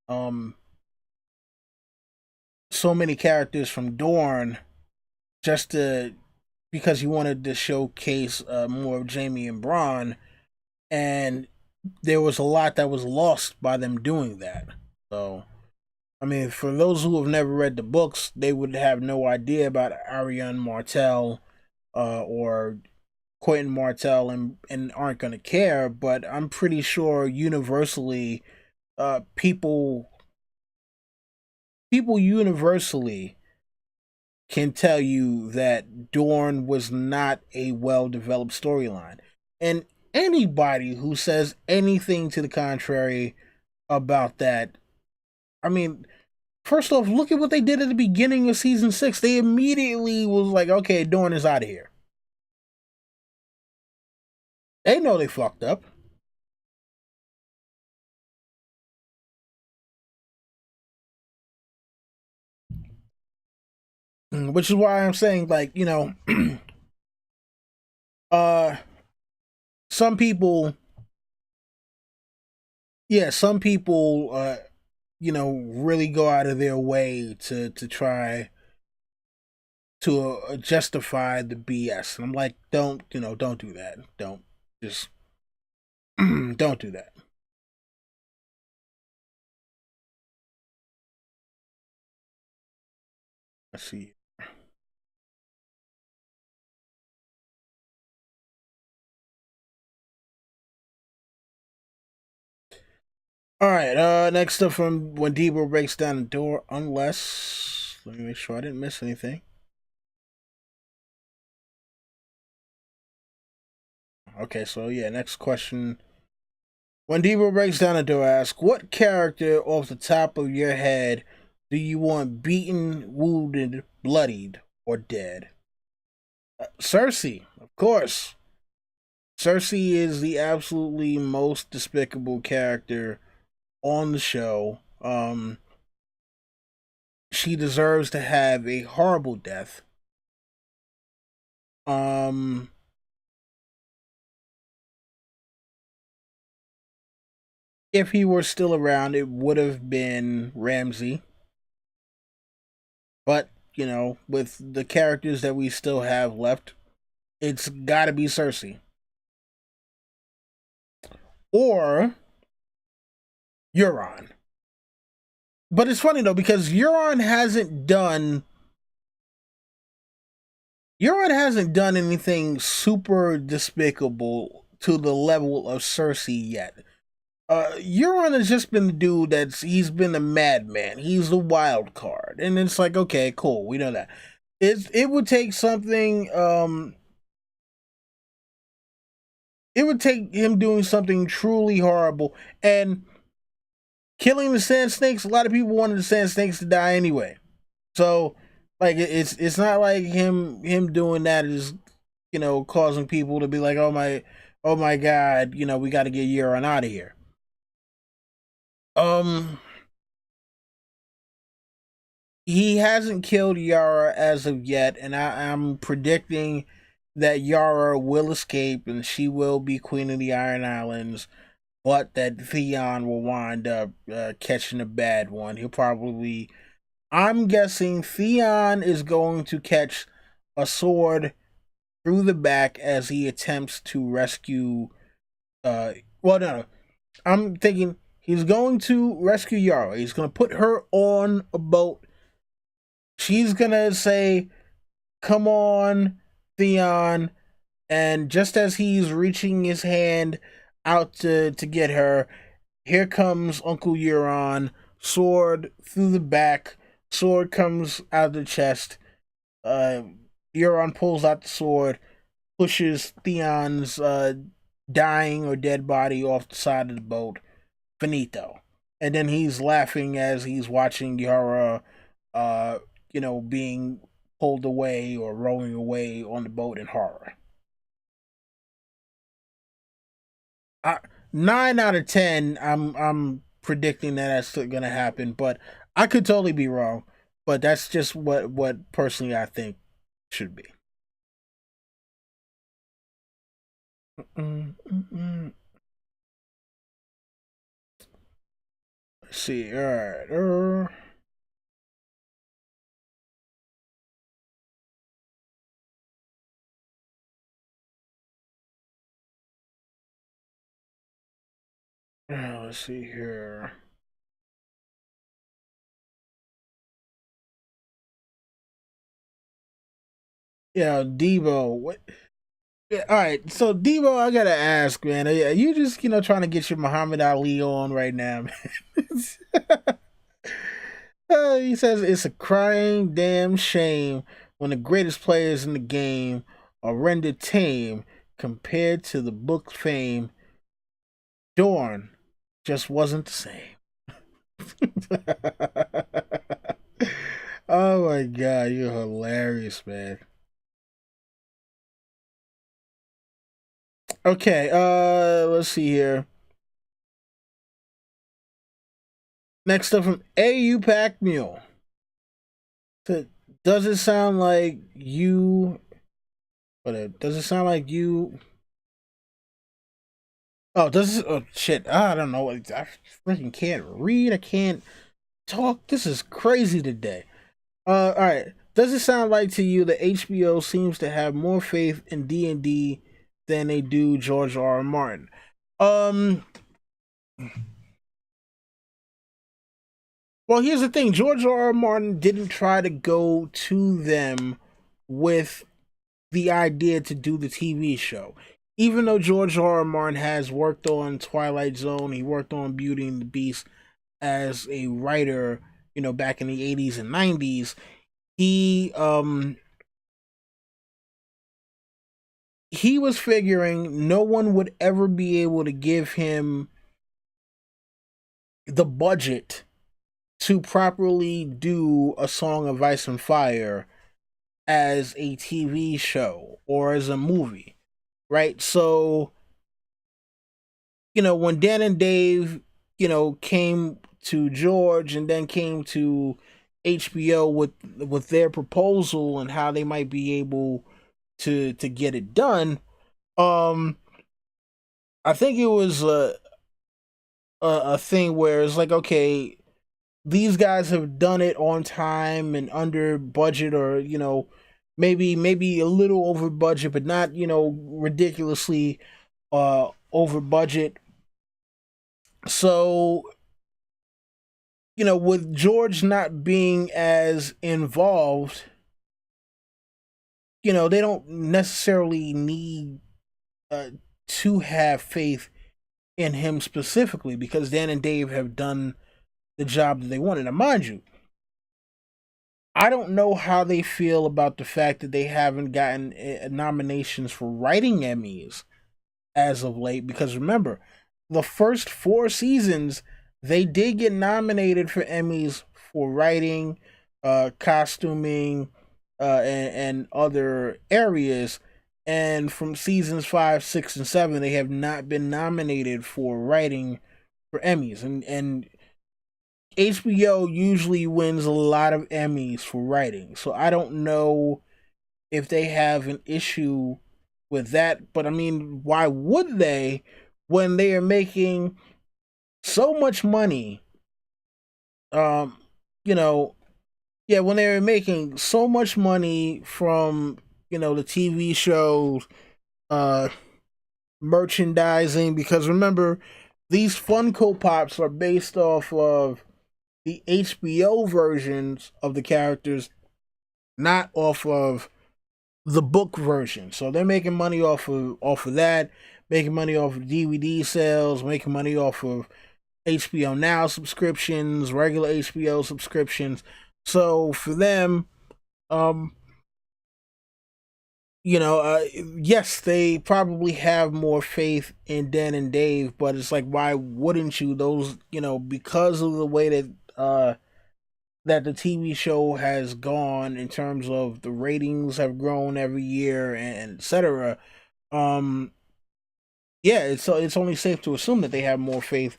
um so many characters from Dorne just to because you wanted to showcase more of Jamie and Bronn, and there was a lot that was lost by them doing that. So, I mean, for those who have never read the books, they would have no idea about Ariane Martell or Quentin Martell and aren't going to care. But I'm pretty sure universally, people universally can tell you that Dorne was not a well developed storyline. And anybody who says anything to the contrary about that, I mean, first off, look at what they did at the beginning of season 6. They immediately was like, okay, Dorne is out of here. They know they fucked up. Which is why I'm saying, like, uh, some people, yeah, some people, really go out of their way to try to justify the BS. And I'm like, don't do that. Don't just don't do that. Let's see. All right. Next up from when Debo breaks down the door. Unless, let me make sure I didn't miss anything. Okay, so yeah, next question. When Debo breaks down the door, ask what character off the top of your head do you want beaten, wounded, bloodied, or dead? Cersei, of course. Cersei is the absolutely most despicable character on the show. She deserves to have a horrible death. Um, if he were still around, it would have been Ramsay. But with the characters that we still have left, it's got to be Cersei or Euron. But it's funny though because Euron hasn't done anything super despicable to the level of Cersei yet. Euron has just been the dude he's been the madman. He's the wild card, and it's like, okay, cool, we know that. It would take something. It would take him doing something truly horrible and killing the Sand Snakes. A lot of people wanted the Sand Snakes to die anyway, so like it's not like him doing that is causing people to be like, oh my god, we got to get Euron out of here. Um, He hasn't killed Yara as of yet, and I'm predicting that Yara will escape and she will be Queen of the Iron Islands, but that Theon will wind up catching a bad one. He'll probably, I'm guessing Theon is going to catch a sword through the back as he attempts to rescue. Uh, well, no, I'm thinking he's going to rescue Yara. He's going to put her on a boat. She's going to say, "Come on, Theon." And just as he's reaching his hand out to get her, here comes Uncle Euron, sword through the back, sword comes out of the chest. Uh, Euron pulls out the sword, pushes Theon's dying or dead body off the side of the boat. Finito. And then he's laughing as he's watching Yara, uh, being pulled away or rowing away on the boat in horror. I, 9 out of 10, I'm predicting that that's gonna happen, but I could totally be wrong. But that's just what personally I think should be. Mm-mm-mm. Let's see. All right. Let's see here. Yeah, Debo. What? Yeah, all right. So Debo, I gotta ask, man. Are you just trying to get your Muhammad Ali on right now, man? He says it's a crying damn shame when the greatest players in the game are rendered tame compared to the book's fame. Dorn just wasn't the same. Oh my god, you're hilarious, man. Okay, let's see here. Next up from AU Pack Mule. So, does it sound like you? Does it sound like you? Oh, does it? Oh shit! I don't know. I freaking can't read. I can't talk. This is crazy today. All right. Does it sound like to you that HBO seems to have more faith in D&D than they do George R. R. Martin? Um. Well, here's the thing. George R. R. Martin didn't try to go to them with the idea to do the TV show. Even though George R. R. Martin has worked on Twilight Zone, he worked on Beauty and the Beast as a writer, back in the 80s and 90s. He he was figuring no one would ever be able to give him the budget to properly do a Song of Ice and Fire as a TV show or as a movie, right? So, when Dan and Dave, came to George and then came to HBO with their proposal and how they might be able to get it done, um I think it was a thing where it's like, okay, these guys have done it on time and under budget, or maybe a little over budget, but not ridiculously over budget. So with George not being as involved, they don't necessarily need uh, to have faith in him specifically, because Dan and Dave have done the job that they wanted. Now, mind you, I don't know how they feel about the fact that they haven't gotten nominations for writing Emmys as of late, because remember, the first 4 seasons they did get nominated for Emmys for writing, costuming, and other areas. And from seasons 5, 6, and 7, they have not been nominated for writing for Emmys. And HBO usually wins a lot of Emmys for writing, so I don't know if they have an issue with that. But I mean, why would they when they are making so much money? Um, you know, yeah, when they're making so much money from the TV shows, uh, merchandising. Because remember, these Funko Pops are based off of the HBO versions of the characters, not off of the book version. So they're making money off of that, making money off of DVD sales, making money off of HBO Now subscriptions, regular HBO subscriptions. So for them, um, yes, they probably have more faith in Dan and Dave, but it's like, why wouldn't you? Those, because of the way that the TV show has gone in terms of the ratings have grown every year and etc. Um, yeah, it's only safe to assume that they have more faith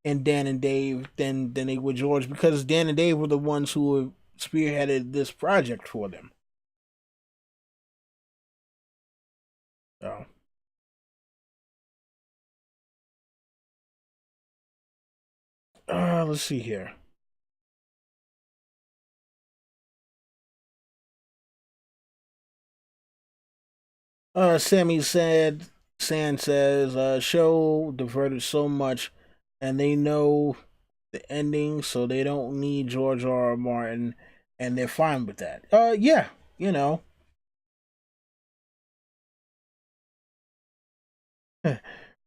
in Dan and Dave than they would George, because Dan and Dave were the ones who have spearheaded this project for them. So, let's see here. Sammy said, Sand says, show diverted so much, and they know the ending, so they don't need George R. R. Martin, and they're fine with that. Yeah, you know.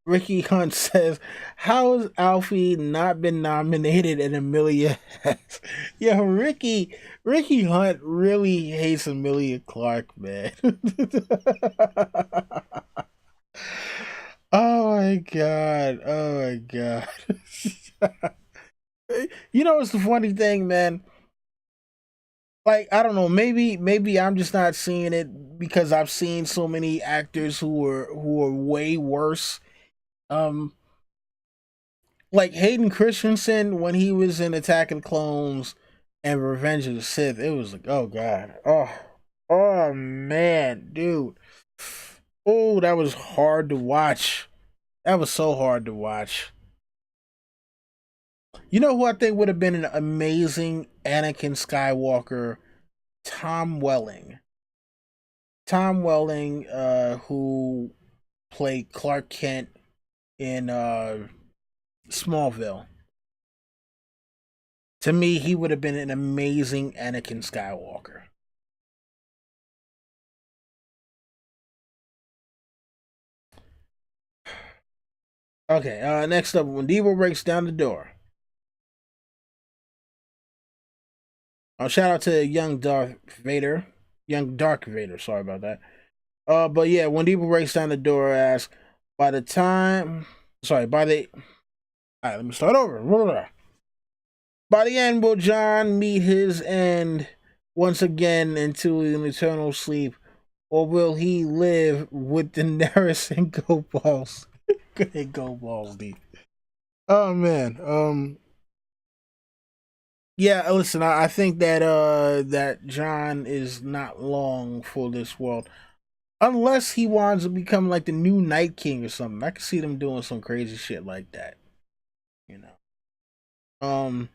Ricky Hunt says, "How has Alfie not been nominated and Amelia has?" Yeah, Ricky Hunt really hates Amelia Clark, man. Oh my god! Oh my god! It's the funny thing, man. Like, I don't know, maybe I'm just not seeing it because I've seen so many actors who are way worse. Um, like Hayden Christensen when he was in Attack of the Clones and Revenge of the Sith, it was like, oh god, oh man, dude, oh, that was hard to watch. That was so hard to watch. You know who I think would have been an amazing Anakin Skywalker? Tom Welling. Tom Welling, who played Clark Kent in Smallville. To me, he would have been an amazing Anakin Skywalker. Okay, next up, when Devo breaks down the door. Shout out to young Dark Vader. Sorry about that. But yeah, when Devo breaks down the door, asks, by the time, sorry, by the, all right, let me start over. By the end, will John meet his end once again into an eternal sleep, or will he live with Daenerys and Go Balls? Go Balls, deep. Oh man, yeah. Listen, I think that John is not long for this world, unless he wants to become like the new Night King or something. I can see them doing some crazy shit like that, you know.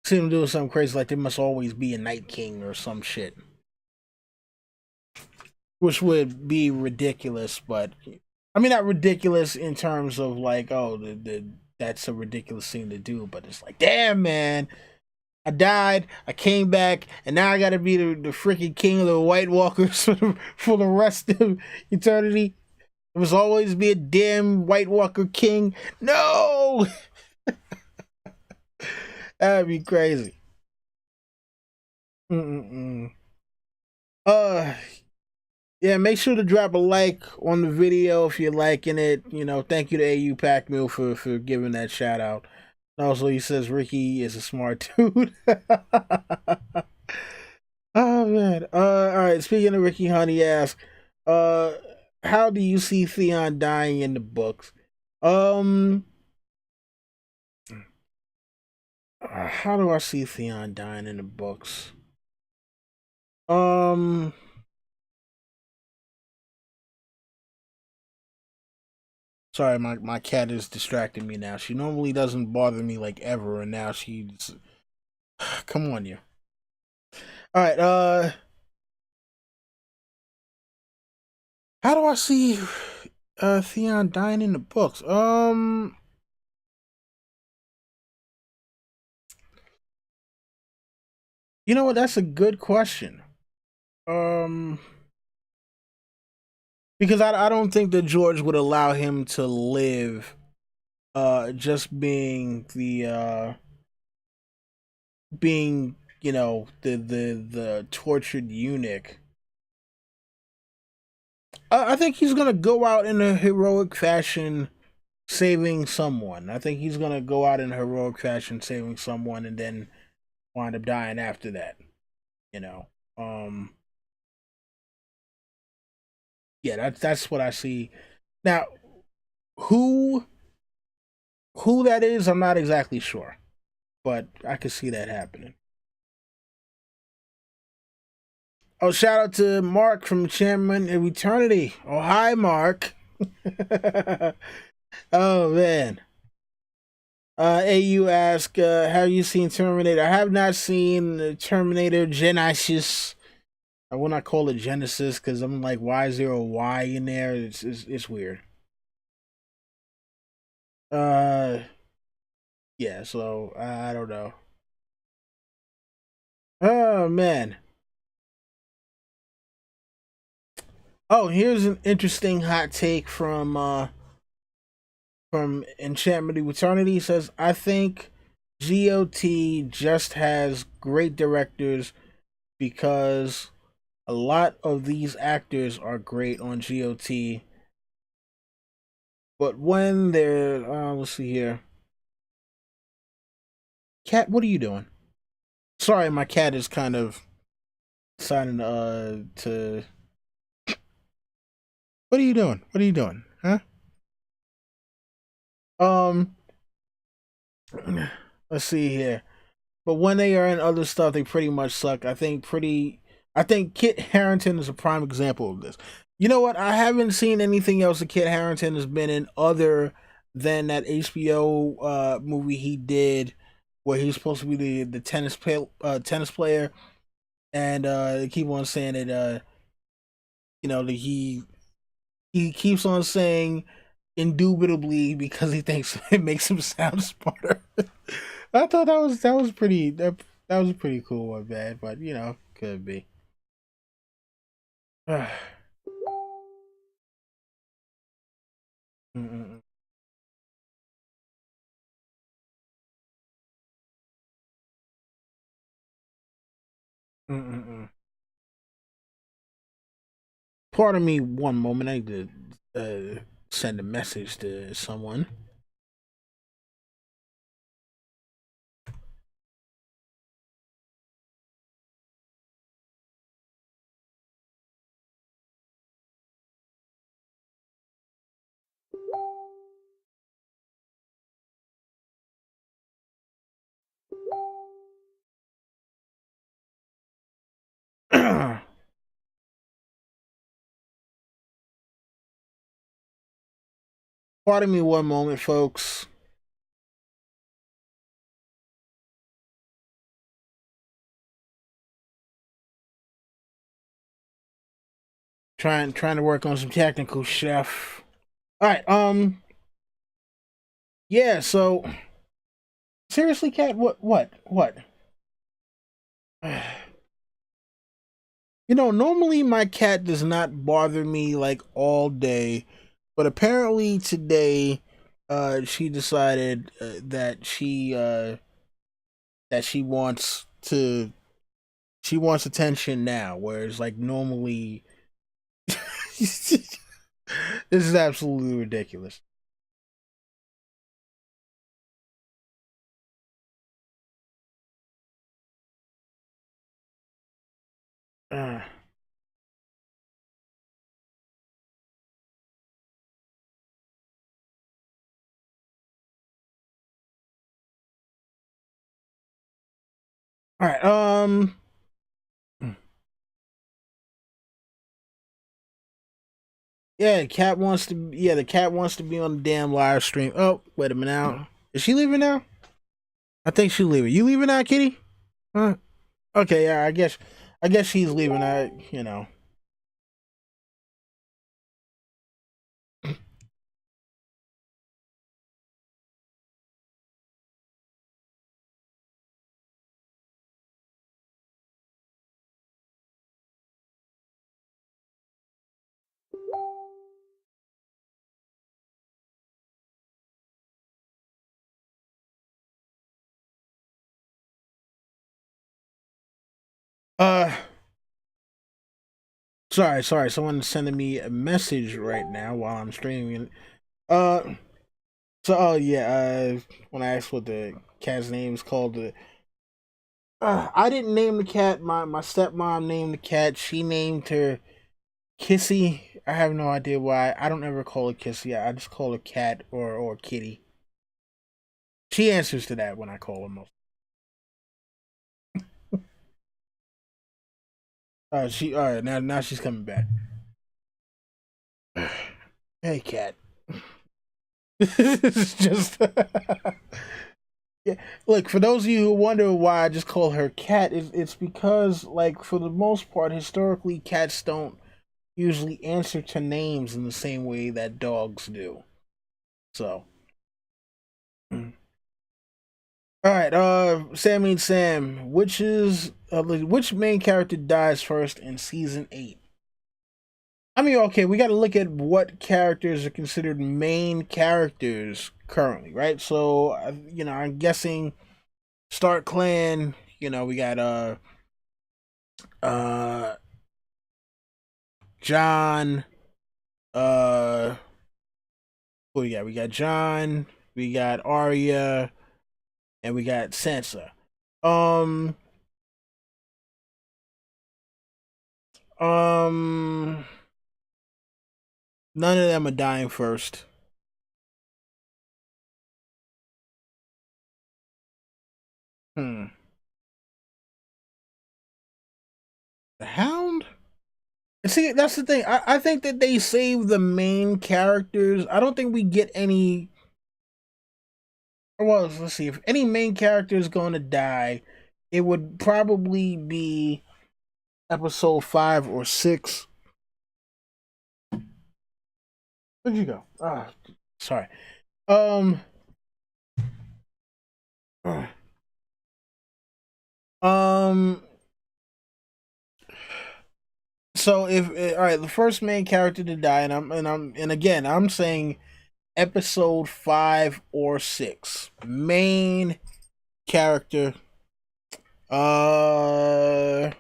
See them doing something crazy like there must always be a Night King or some shit, which would be ridiculous. But I mean, not ridiculous in terms of like, oh, the that's a ridiculous thing to do. But it's like, damn, man, I died, I came back, and now I gotta be the freaking king of the White Walkers for the rest of eternity. There must always be a damn White Walker king. No, that'd be crazy. Mm-mm-mm. Uh, yeah, make sure to drop a like on the video if you're liking it. Thank you to AU Pack Mill for giving that shout out. Also, he says Ricky is a smart dude. Oh man. All right. Speaking of Ricky Hunt, he asks, uh, how do you see Theon dying in the books? Um, How do I see Theon dying in the books? Um, Sorry, my cat is distracting me now. She normally doesn't bother me like ever, and now she's. Come on, you. All right. How do I see Theon dying in the books? You know what? That's a good question. Um, because I don't think that George would allow him to live. Just being the tortured eunuch. I think he's gonna go out in a heroic fashion, saving someone. I think he's gonna go out in a heroic fashion, saving someone, and then wind up dying after that. You know. Um. Yeah, that's what I see. Now, who who that is, I'm not exactly sure, but I could see that happening. Oh, shout out to Mark from Champion of Eternity. Oh, hi, Mark. Oh man. AU ask, have you seen Terminator? I have not seen Terminator Genisys. I will not call it Genesis because I'm like, why is there a Y in there? It's weird. Uh, yeah. So I don't know. Oh man. Oh, here's an interesting hot take from Enchantment of Eternity. He says, I think GOT just has great directors because a lot of these actors are great on GOT, but when they're let's see here. Cat, what are you doing? Sorry, my cat is kind of deciding to what are you doing? What are you doing? Huh? Um let's see here. But when they are in other stuff, they pretty much suck. I think Kit Harrington is a prime example of this. You know what? I haven't seen anything else that Kit Harrington has been in other than that HBO movie he did where he's supposed to be the tennis player, and they keep on saying that that he keeps on saying indubitably because he thinks it makes him sound smarter. I thought that was pretty that was a pretty cool one, man. But could be. Mm-mm. Mm-mm. Pardon me one moment. I need to send a message to someone. Pardon me one moment, folks. Trying to work on some technical stuff. All right. Yeah. So seriously, cat. What? Normally my cat does not bother me like all day, but apparently today, she decided that she wants attention now, whereas like normally, this is absolutely ridiculous. Uh, All right. Yeah, the cat wants to. Yeah, the cat wants to be on the damn live stream. Oh, wait a minute now. Is she leaving now? I think she's leaving. You leaving now, Kitty? Huh? Okay, yeah. I guess she's leaving. You know. Uh, sorry. Someone's sending me a message right now while I'm streaming. Uh, oh yeah. When I asked what the cat's name is called, I didn't name the cat. My stepmom named the cat. She named her Kissy. I have no idea why. I don't ever call her Kissy. I just call her Cat or Kitty. She answers to that when I call her most. She all right now she's coming back. Hey, Cat. It's just yeah. Look, for those of you who wonder why I just call her Cat, it's because like for the most part, historically, cats don't usually answer to names in the same way that dogs do. So. All right, Sammy and Sam, which main character dies first in season 8? I mean, okay, we got to look at what characters are considered main characters currently, right? So, I'm guessing Stark Clan. We got uh John. What we got? We got John. We got Arya, and we got Sansa. Um, um, None of them are dying first. Hmm. The Hound? See, that's the thing. I think that they save the main characters. I don't think we get any. Well, let's see. If any main character is going to die, it would probably be episode 5 or 6. Where'd you go? Sorry. Um. uh, Um. So if all right, the first main character to die, and again, I'm saying episode 5 or 6. Main character. Uh,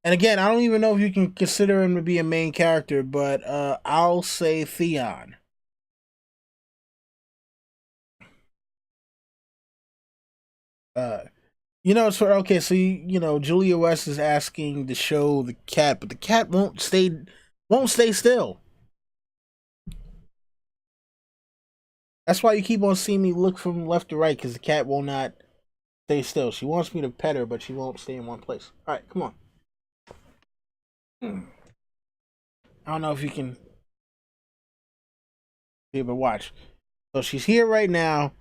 and again, I don't even know if you can consider him to be a main character, but I'll say Theon. Uh, so okay, so Julia West is asking to show the cat, but the cat won't stay still. That's why you keep on seeing me look from left to right because the cat will not stay still. She wants me to pet her, but she won't stay in one place. All right, come on. I don't know if you can see, but watch. So she's here right now,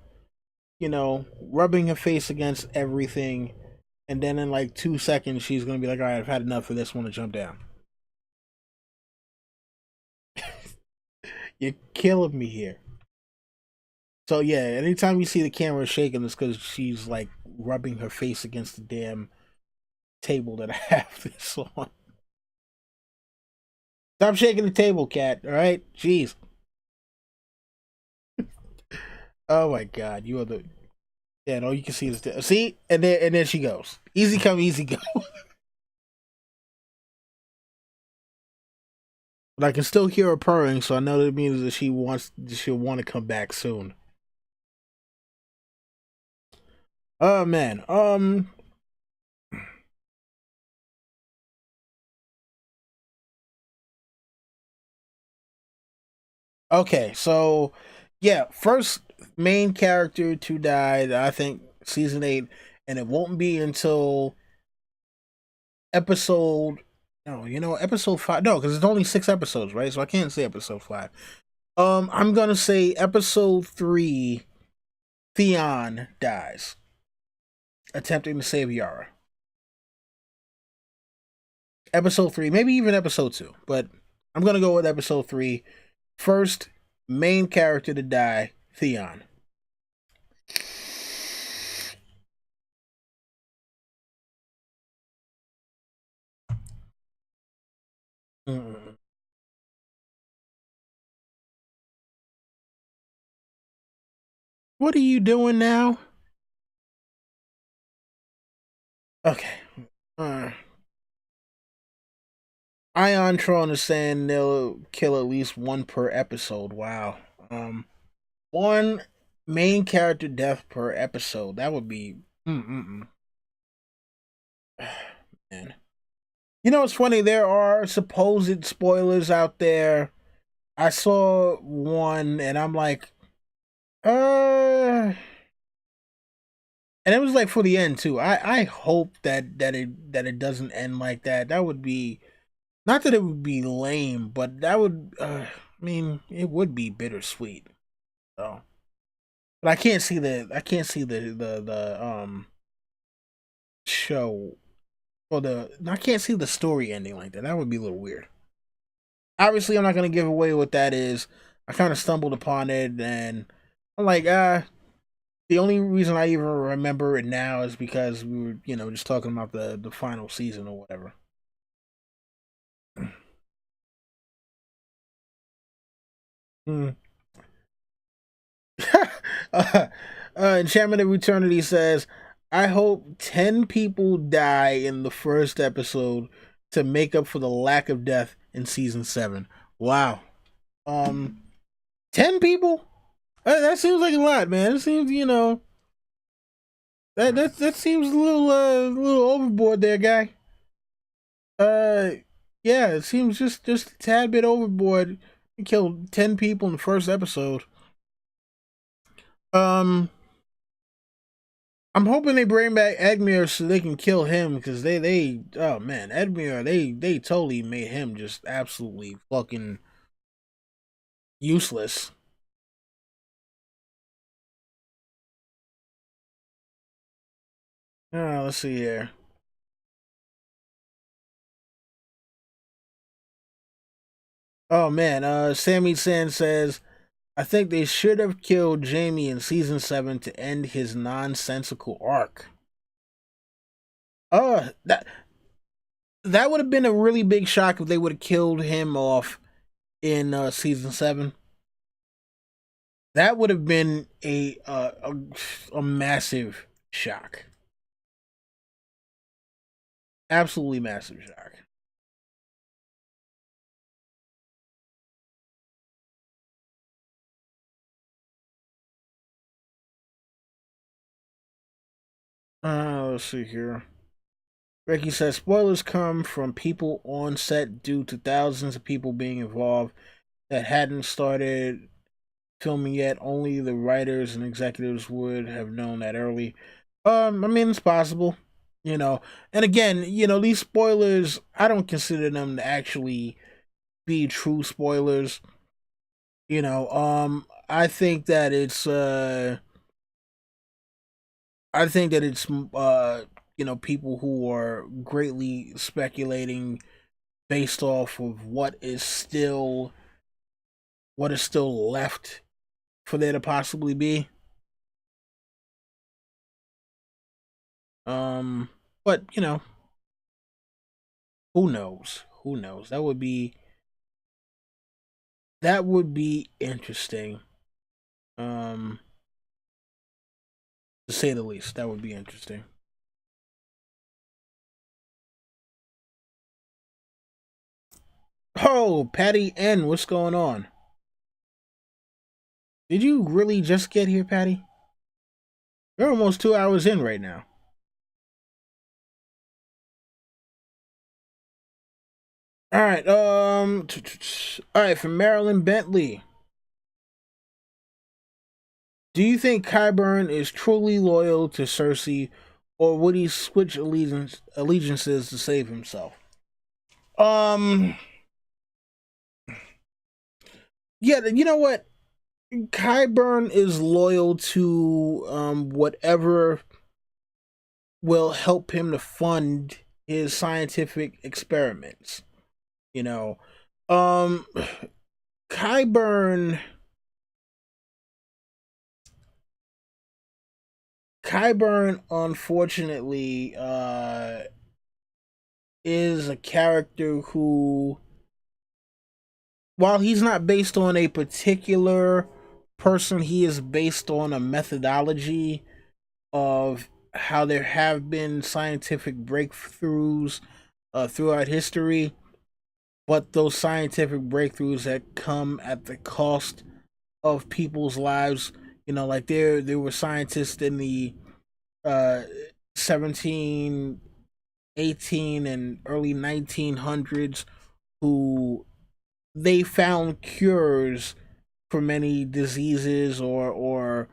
rubbing her face against everything, and then in like 2 seconds, she's gonna be like, "All right, I've had enough of this. Want to jump down?" You're killing me here. So yeah, anytime you see the camera shaking, it's because she's like rubbing her face against the damn table that I have this on. Stop shaking the table, cat. All right, jeez. Oh my god, you are the yeah. And all you can see is see, and then she goes. Easy come, easy go. But I can still hear her purring, so I know that means that she'll want to come back soon. Oh man. Okay, so yeah, first main character to die, I think season 8, and it won't be until episode. No, episode 5. No, because it's only 6 episodes, right? So I can't say episode 5. I'm gonna say episode 3. Theon dies, attempting to save Yara. Episode 3, maybe even episode 2, but I'm gonna go with episode 3. First main character to die, Theon. Mm-mm. What are you doing now? Okay. Uh, Ion Tron is saying they'll kill at least one per episode. Wow. One main character death per episode. That would be. Mm-mm-mm. Man. It's funny. There are supposed spoilers out there. I saw one, and I'm like, and it was like for the end too. I hope that it doesn't end like that. That would be, not that it would be lame, but that would. I mean, it would be bittersweet. So, but I can't see the show, or I can't see the story ending like that. That would be a little weird. Obviously, I'm not gonna give away what that is. I kind of stumbled upon it, and I'm like, the only reason I even remember it now is because we were, just talking about the final season or whatever. Hmm. uh, Enchantment of Eternity says, "I hope 10 people die in the first episode to make up for the lack of death in season 7." Wow. Um, 10 people? That seems like a lot, man. It seems, that seems a little overboard there, guy. Uh, yeah, it seems just a tad bit overboard. He killed 10 people in the first episode. Um, I'm hoping they bring back Edmure so they can kill him, because they oh man, Edmure, they totally made him just absolutely fucking useless. Let's see here. Oh man, Sammy San says, "I think they should have killed Jamie in season 7 to end his nonsensical arc." That would have been a really big shock if they would have killed him off in season 7. That would have been a massive shock. Absolutely massive shock. Let's see here. Ricky says spoilers come from people on set due to thousands of people being involved that hadn't started filming yet. Only the writers and executives would have known that early. I mean, it's possible, you know. And again, these spoilers, I don't consider them to actually be true spoilers. I think that it's people who are greatly speculating based off of what is still left for there to possibly be. Um, but who knows? Who knows? That would be interesting. Um, to say the least, that would be interesting. Oh, Patty N, what's going on? Did you really just get here, Patty? You're almost 2 hours in right now. All right. All right. From Marilyn Bentley, do you think Qyburn is truly loyal to Cersei, or would he switch allegiances to save himself? Um, yeah, you know what? Qyburn is loyal to whatever will help him to fund his scientific experiments. You know, um, Qyburn. Qyburn, unfortunately, is a character who, while he's not based on a particular person, he is based on a methodology of how there have been scientific breakthroughs throughout history, but those scientific breakthroughs that come at the cost of people's lives. You know, like there were scientists in the uh 17, 18, and early 1900s who they found cures for many diseases or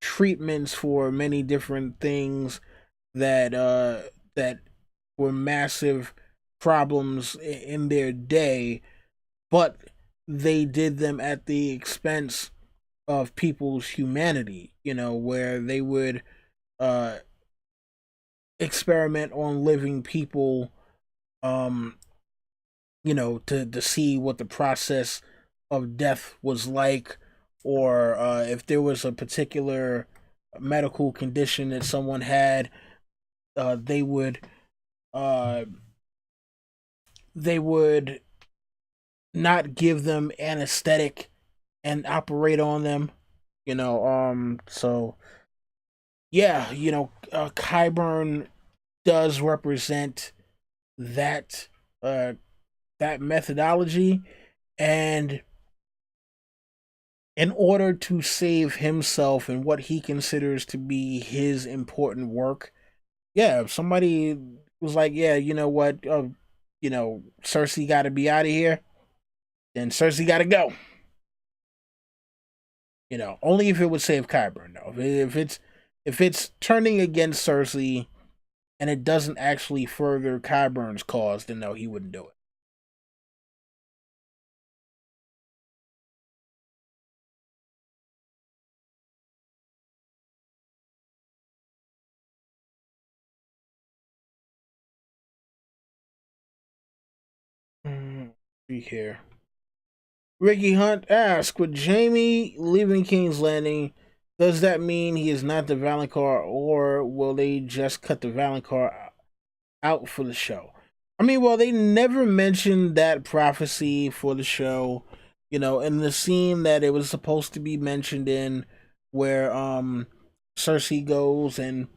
treatments for many different things that were massive problems in their day, but they did them at the expense of people's humanity, you know, where they would uh experiment on living people, um you know, to see what the process of death was like, or if there was a particular medical condition that someone had, they would uh they would not give them anesthetic and operate on them, you know. So yeah, you know, Qyburn does represent that uh that methodology, and in order to save himself and what he considers to be his important work, yeah, if somebody was like, yeah, you know what, you know, Cersei got to be out of here, then Cersei got to go. You know, only if it would save Qyburn though. If it's turning against Cersei and it doesn't actually further Qyburn's cause, then no, he wouldn't do it. Be here. Ricky Hunt asks, with Jamie leaving King's Landing, does that mean he is not the Valonqar, or will they just cut the Valonqar out for the show? I mean, well, they never mentioned that prophecy for the show. You know, in the scene that it was supposed to be mentioned in, where Cersei goes and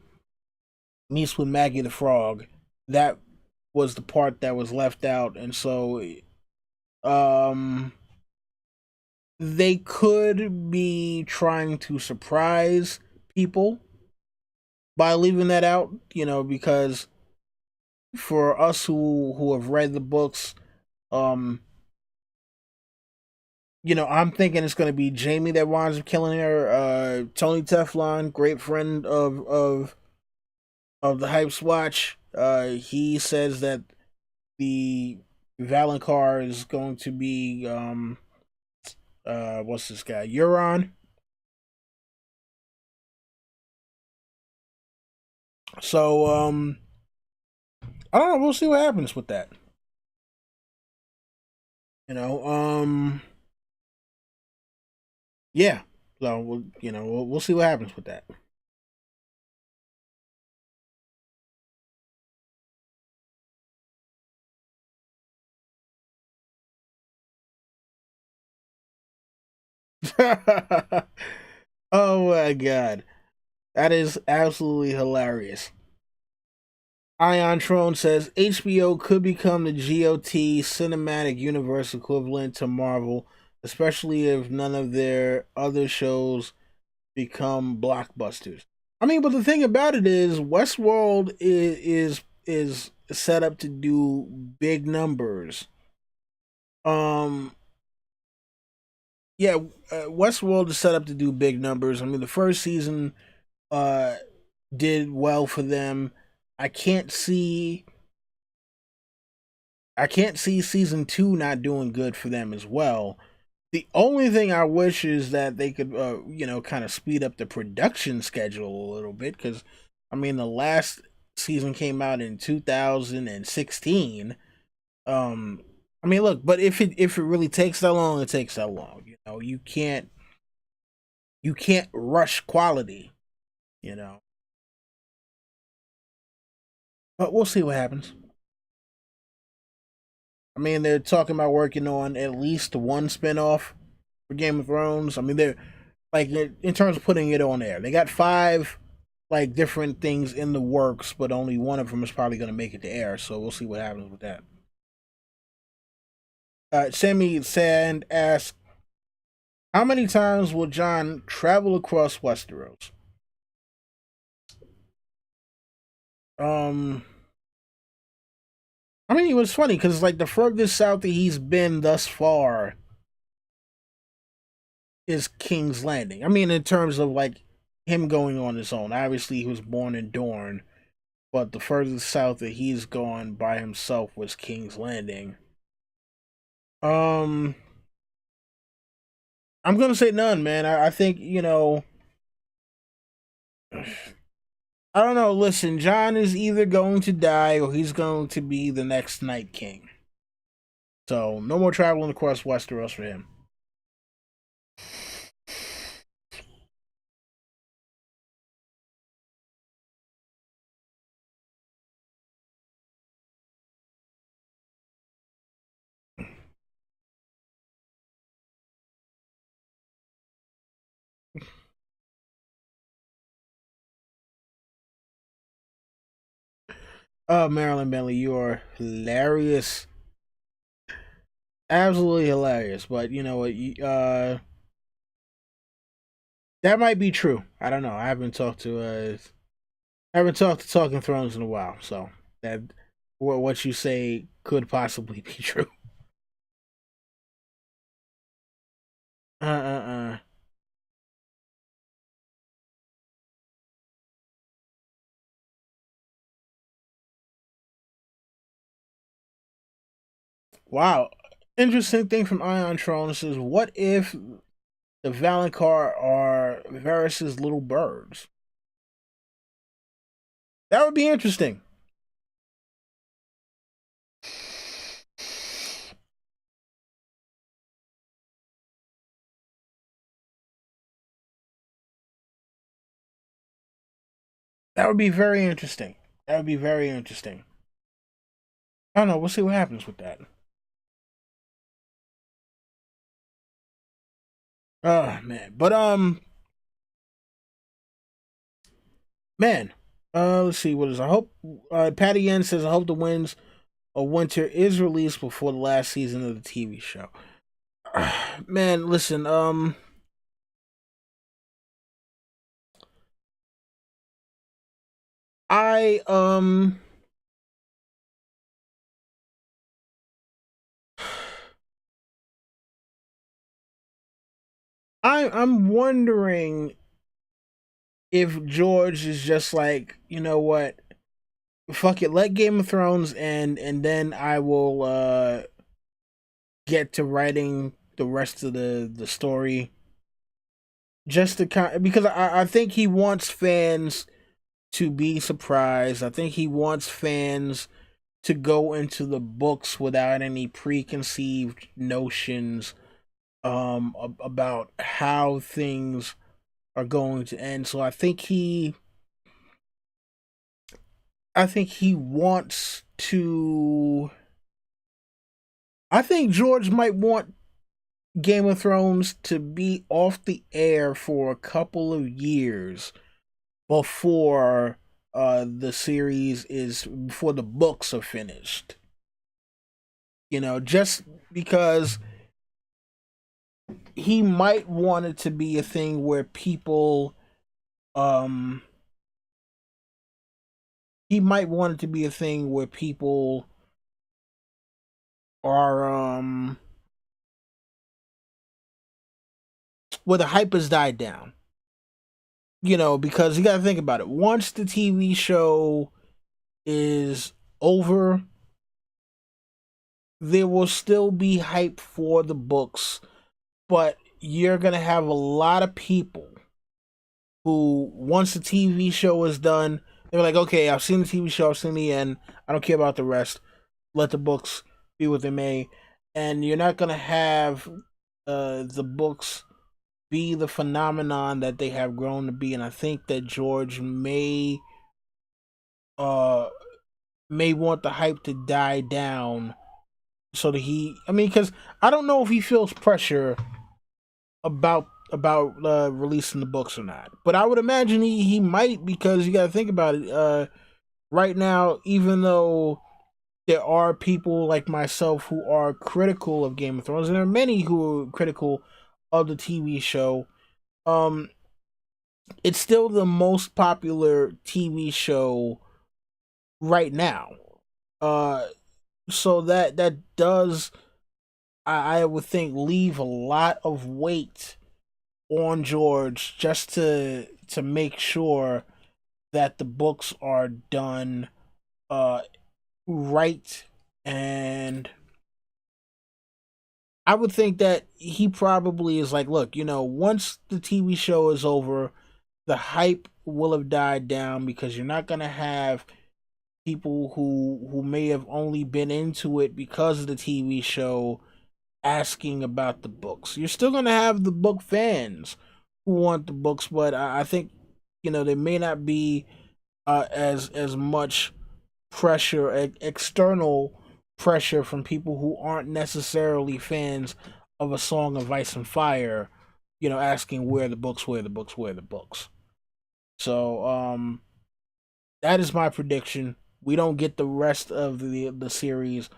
meets with Maggie the Frog, that was the part that was left out, and so um they could be trying to surprise people by leaving that out, you know, because for us who have read the books, um, you know, I'm thinking it's gonna be Jamie that winds up killing her. Tony Teflon, great friend of the Hype Watch, he says that the Valonqar is going to be what's this guy? Euron. So I don't know, we'll see what happens with that. You know, yeah. So you know, we'll see what happens with that. Oh my god, that is absolutely hilarious. Ion Tron says HBO could become the GOT cinematic universe equivalent to Marvel, especially if none of their other shows become blockbusters. I mean, but the thing about it is, Westworld is set up to do big numbers. Um, yeah, Westworld is set up to do big numbers. I mean, the first season, uh, did well for them. I can't see I can't see season 2 not doing good for them as well. The only thing I wish is that they could, kind of speed up the production schedule a little bit, because, I mean, the last season came out in 2016. Um, I mean, look, but if it really takes that long, it takes that long. You can't rush quality. You know, but we'll see what happens. I mean, they're talking about working on at least one spinoff for Game of Thrones. I mean, they're like in terms of putting it on air, they got five like different things in the works, but only one of them is probably going to make it to air. So we'll see what happens with that. Sammy Sand asks, "How many times will John travel across Westeros?" Um, I mean, it was funny because like the furthest south that he's been thus far is King's Landing. I mean, in terms of like him going on his own. Obviously, he was born in Dorne, but the furthest south that he's gone by himself was King's Landing. Um, I'm gonna say none, man. I think I don't know. Listen, John is either going to die or he's going to be the next Night King. So no more traveling across Westeros for him. Oh, Marilyn Bentley, you are hilarious, absolutely hilarious. But you know what? That might be true. I don't know. I haven't talked to Talking Thrones in a while, so that what you say could possibly be true. Uh. Wow. Interesting thing from Ion Tron says, what if the Valonqar are Varys's little birds? That would be interesting. That would be very interesting. That would be very interesting. I don't know. We'll see what happens with that. Oh man, but man. Let's see. What is? I hope. Patty Yen says, "I hope the Winds of Winter is released before the last season of the TV show." Man, listen. I I'm wondering if George is just like, you know what, fuck it, let Game of Thrones end, and then I will get to writing the rest of the story. Just to because I think he wants fans to be surprised. I think he wants fans to go into the books without any preconceived notions about how things are going to end. So I think he wants to. I think George might want Game of Thrones to be off the air for a couple of years before the series is before the books are finished. Just because he might want it to be a thing where people um he might want it to be a thing where people are where the hype has died down. because you got to think about it. Once the TV show is over, there will still be hype for the books, but you're going to have a lot of people who, once the TV show is done, they're like, okay, I've seen the TV show, I've seen the end, I don't care about the rest. Let the books be what they may. And you're not going to have the books be the phenomenon that they have grown to be. And I think that George uh may want the hype to die down so that because I don't know if he feels pressure about releasing the books or not, but I would imagine he might, because you got to think about it. Right now, even though there are people like myself who are critical of Game of Thrones, and there are many who are critical of the TV show, it's still the most popular TV show right now. Uh, so that does, I would think, leave a lot of weight on George, just to make sure that the books are done right. And I would think that he probably is like, look, once the TV show is over, the hype will have died down, because you're not going to have people who may have only been into it because of the TV show asking about the books. You're still going to have the book fans who want the books, but I think there may not be as much pressure, external pressure from people who aren't necessarily fans of A Song of Ice and Fire, asking where the books, where the books, where the books. So that is my prediction. We don't get the rest of the series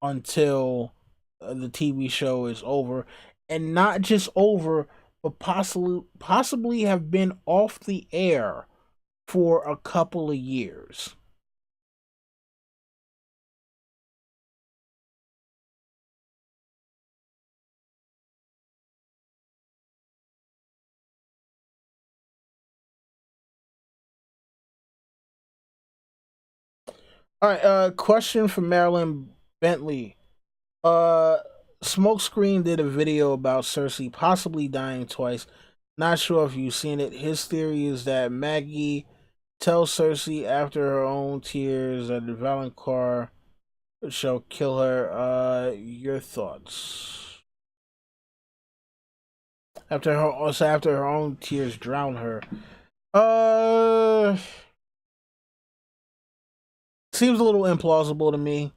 until the TV show is over, and not just over, but possibly have been off the air for a couple of years. All right, question from Marilyn Bentley. Uh, Smokescreen did a video about Cersei possibly dying twice. Not sure if you've seen it. His theory is that Maggie tells Cersei after her own tears that the Valonqar shall kill her. Your thoughts? After her own tears drown her. Uh, Seems a little implausible to me.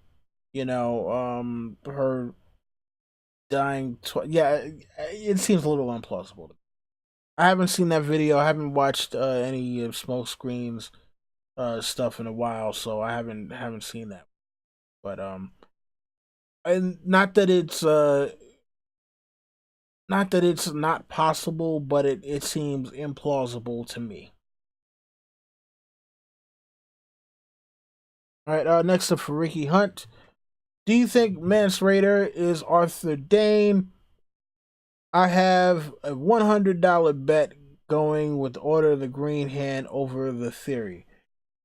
Her dying. Yeah, it seems a little implausible. I haven't seen that video. I haven't watched any of Smokescreen's stuff in a while, so I haven't seen that. But and not that it's not possible, but it seems implausible to me. All right, next up for Ricky Hunt. Do you think Mance Rayder is Arthur Dayne? I have a $100 bet going with Order of the Green Hand over the theory.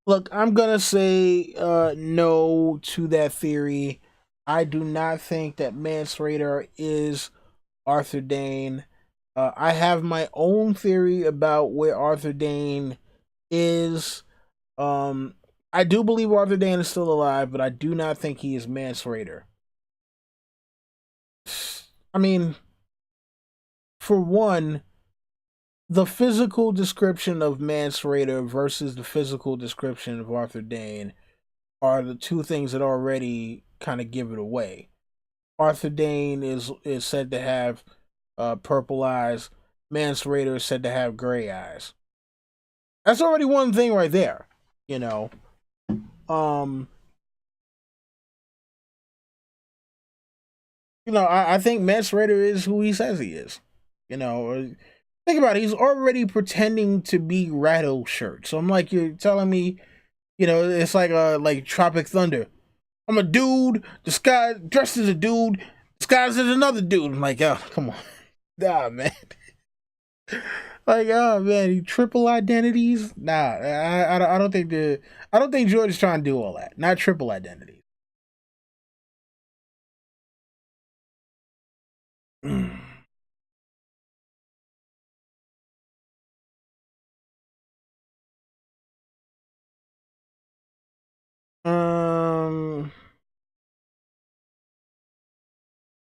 Look, I'm gonna say no to that theory. I do not think that Mance Rayder is Arthur Dayne. I have my own theory about where Arthur Dayne is. I do believe Arthur Dayne is still alive, but I do not think he is Mance Rayder. I mean, for one, the physical description of Mance Rayder versus the physical description of Arthur Dayne are the two things that already kind of give it away. Arthur Dayne is said to have purple eyes. Mance Rayder is said to have gray eyes. That's already one thing right there, you know. I think Mance Rayder is who he says he is. Think about it. He's already pretending to be Rattleshirt. So I'm like, you're telling me, it's like Tropic Thunder. I'm a dude disguised, dressed as a dude, disguised as another dude. I'm like, oh, come on, nah, man. Like, oh man, triple identities? Nah, I don't think I don't think George is trying to do all that. Not triple identities. Um.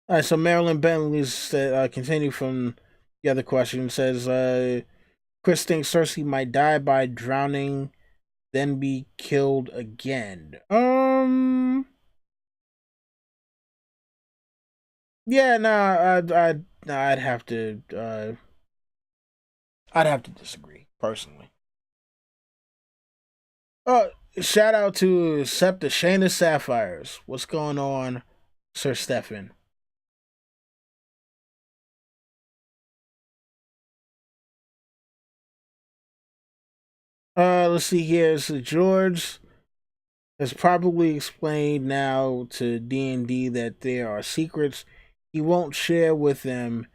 All right. So Marilyn Bentley's said, continue from the other question. Says, Chris thinks Cersei might die by drowning, then be killed again. Yeah. Nah. I'd have to. I'd have to disagree personally. Uh, Shout out to Septa Shayna Sapphires. What's going on, Sir Stefan? Let's see here. So George has probably explained now to D&D that there are secrets he won't share with them,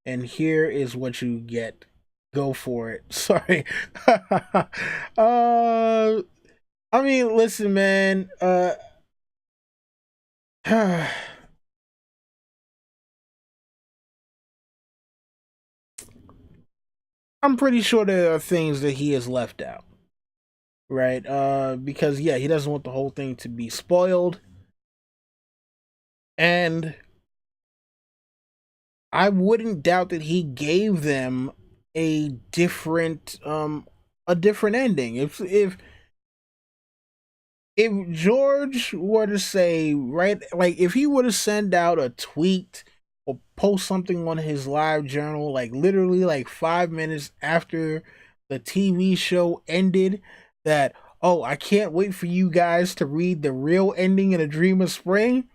and here is what you get. Go for it. Sorry. I mean, listen, man. I'm pretty sure there are things that he has left out, right? Because yeah, he doesn't want the whole thing to be spoiled, and I wouldn't doubt that he gave them a different a different ending. If George were to say, right, like if he were to send out a tweet or post something on his live journal, like literally like 5 minutes after the TV show ended, that, oh, I can't wait for you guys to read the real ending in A Dream of Spring,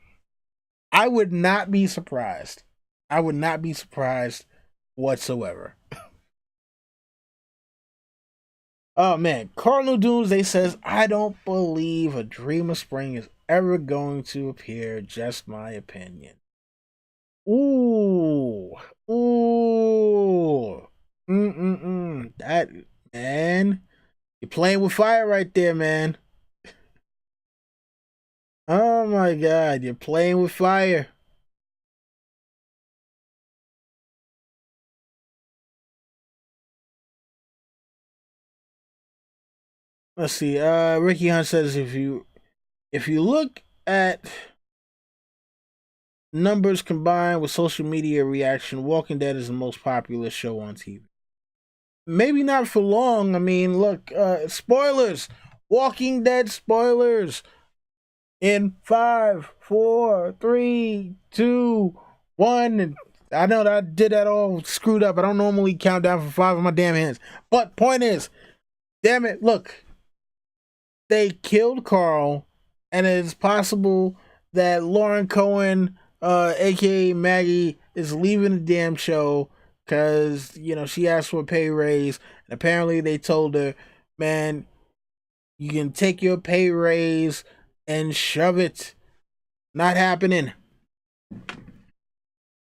I would not be surprised. I would not be surprised whatsoever. Oh man, Cardinal Doomsday says, I don't believe A Dream of Spring is ever going to appear. Just my opinion. Ooh, ooh, that, man, you're playing with fire right there, man. Oh my god, you're playing with fire. Let's see. Ricky Hunt says, if you look at numbers combined with social media reaction, Walking Dead is the most popular show on TV. Maybe not for long. I mean, look, spoilers. Walking Dead spoilers. In five, four, three, two, one. And I know that I did that all screwed up. I don't normally count down from five with my damn hands. But point is, damn it, look, they killed Carl, and it's possible that Lauren Cohen, aka Maggie, is leaving the damn show because she asked for a pay raise, and apparently they told her, "Man, you can take your pay raise and shove it. Not happening."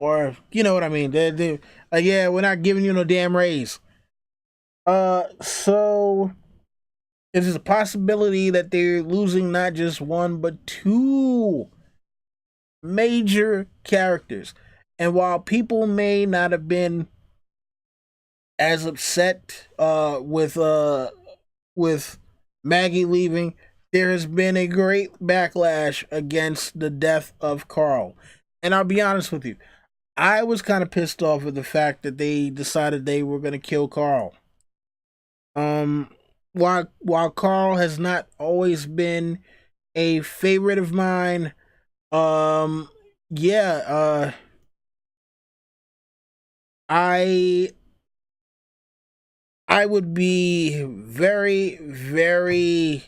Or you know what I mean? They like, yeah, we're not giving you no damn raise. So there's a possibility that they're losing not just one but two major characters. And while people may not have been as upset with Maggie leaving, there has been a great backlash against the death of Carl. And I'll be honest with you, I was kind of pissed off with the fact that they decided they were going to kill Carl. Um, while Carl has not always been a favorite of mine, um, yeah, I I would be very, very.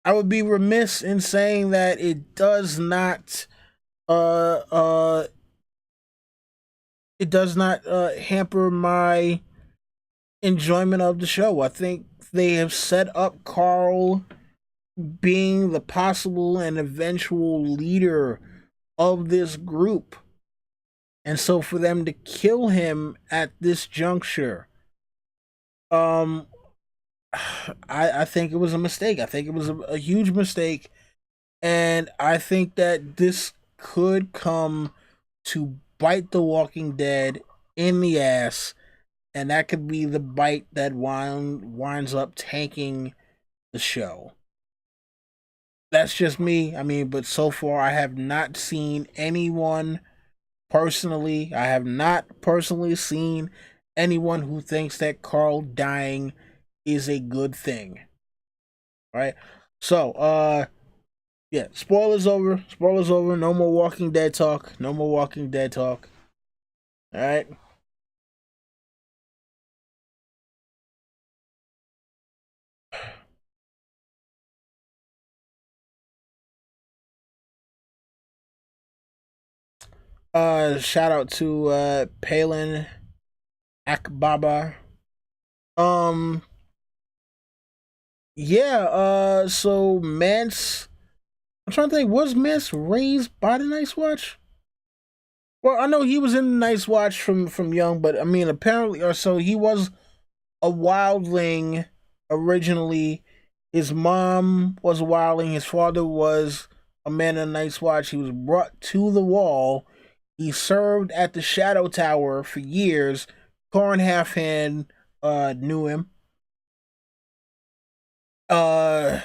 I would be remiss in saying that uh uh it does not hamper my enjoyment of the show. I think they have set up Carl being the possible and eventual leader of this group And so for them to kill him at this juncture, um, I think it was a mistake. I think it was a huge mistake. And I think that this could come to bite The Walking Dead in the ass. And that could be the bite that winds up tanking the show. That's just me. I mean, but so far I have not seen anyone personally. I have not personally seen anyone who thinks that Carl dying is a good thing. Right? So, yeah, spoilers over. Spoilers over. No more Walking Dead talk. No more Walking Dead talk. All right. Shout out to Palin Akbaba. Um, yeah. So Mance. I'm trying to think. Was Mance raised by the Night's Watch? Well, I know he was in the Night's Watch from young, but I mean, apparently, or so he was a wildling originally. His mom was a wildling. His father was a man in the Night's Watch. He was brought to the wall. He served at the Shadow Tower for years. Corn Halfhand knew him. Uh,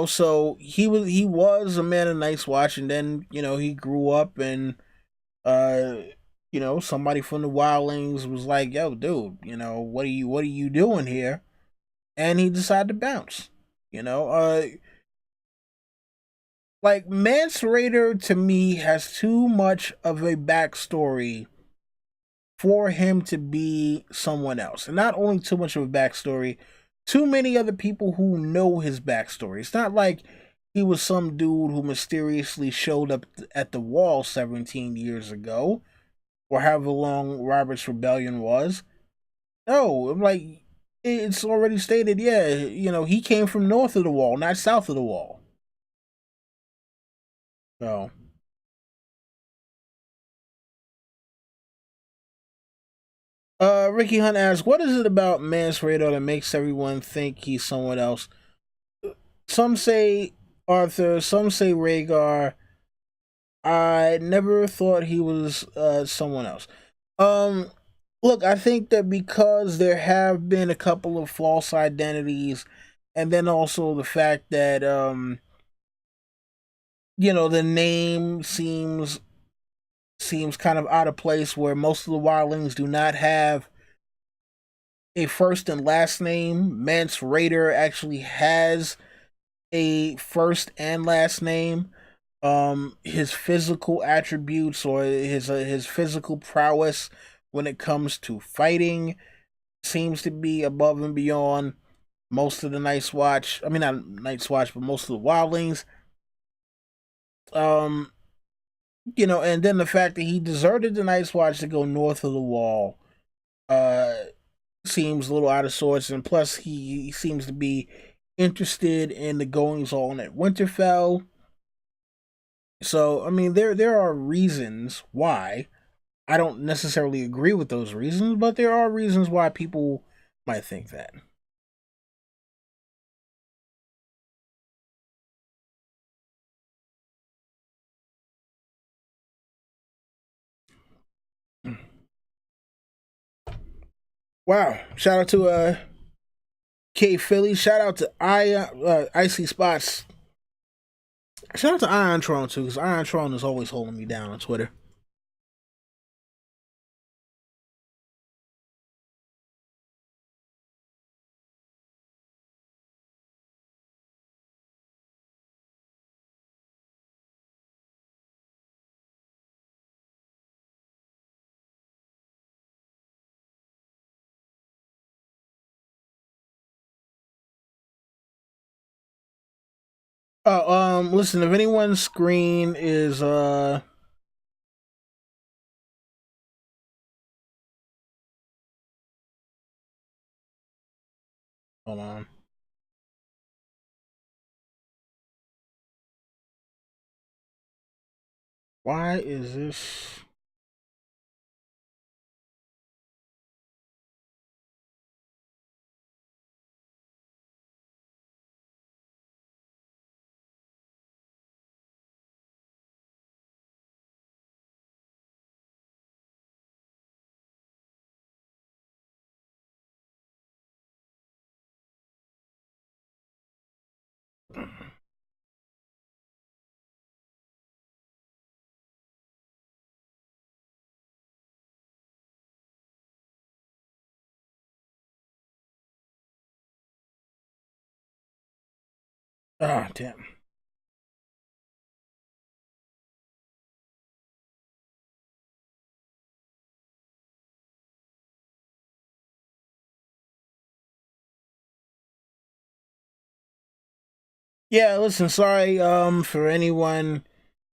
so he was a man in the Night's Watch, and then he grew up and uh somebody from the wildlings was like, yo dude, what are you doing here, and he decided to bounce. you know uh like Mance Raider to me has too much of a backstory for him to be someone else, and not only too much of a backstory, too many other people who know his backstory. It's not like he was some dude who mysteriously showed up at the wall 17 years ago, or however long Robert's Rebellion was. No, I'm like, it's already stated. Yeah, he came from north of the wall, not south of the wall. So, Ricky Hunt asks, "What is it about Mance Rayder that makes everyone think he's someone else? Some say Arthur, some say Rhaegar. I never thought he was someone else." Um, Look, I think that because there have been a couple of false identities, and then also the fact that the name seems kind of out of place, where most of the wildlings do not have a first and last name. Mance Raider actually has a first and last name. His physical attributes, or his physical prowess when it comes to fighting, seems to be above and beyond most of the Night's Watch. I mean, not Night's Watch, but most of the wildlings. Um, and then the fact that he deserted the Night's Watch to go north of the wall, uh, seems a little out of sorts. And plus, he seems to be interested in the goings on at Winterfell. So, I mean, there are reasons why. I don't necessarily agree with those reasons, but there are reasons why people might think that. Wow! Shout out to K Philly. Shout out to Icy Spots. Shout out to Iron Tron too, because Iron Tron is always holding me down on Twitter. Listen, if anyone's screen is hold on. Why is this? Ah, damn. Yeah, listen, sorry for anyone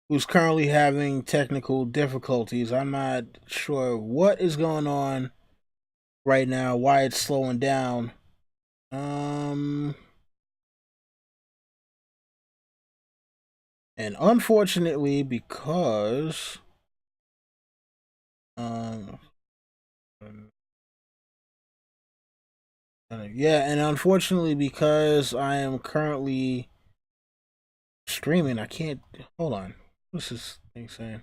who's currently having technical difficulties. I'm not sure what is going on right now, why it's slowing down. Um and unfortunately because um yeah, and unfortunately because I am currently streaming, I can't hold on. What's this thing saying?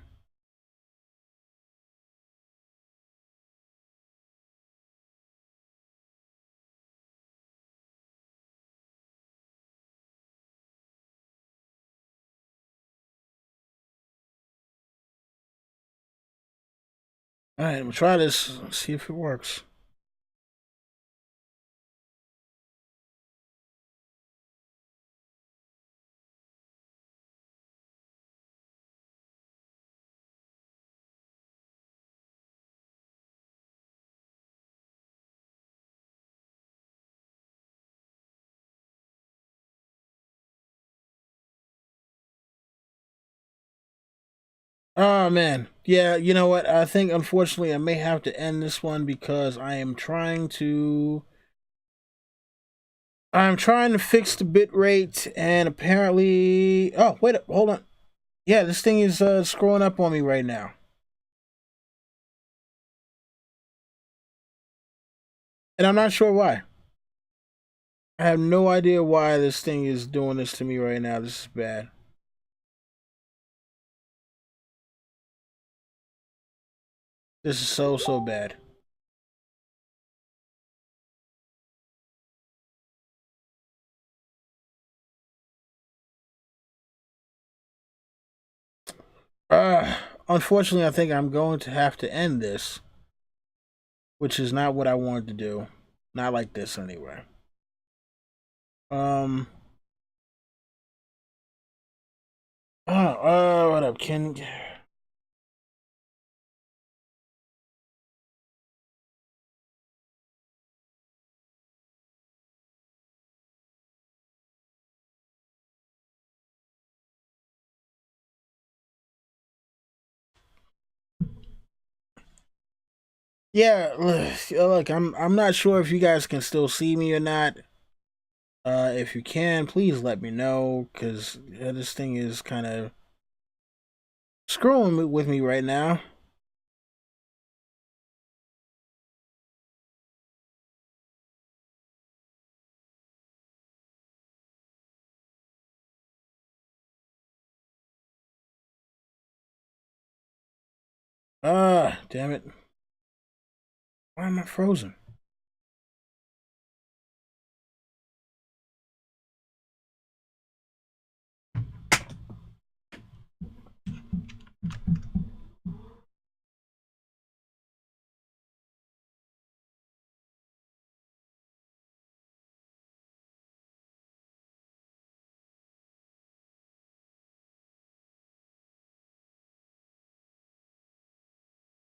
Alright, I'm gonna try this, see if it works. Oh man. Yeah, you know what? I think unfortunately I may have to end this one because I'm trying to fix the bit rate and apparently oh wait hold on. Yeah, this thing is screwing up on me right now. And I'm not sure why. I have no idea why this thing is doing this to me right now. This is bad. This is so bad. Uh Unfortunately I think I'm going to have to end this, which is not what I wanted to do. Not like this anyway. Um what up, Ken? Yeah, look, I'm not sure if you guys can still see me or not. If you can, please let me know, cause this thing is kind of screwing with me right now. Damn it! Why am I frozen?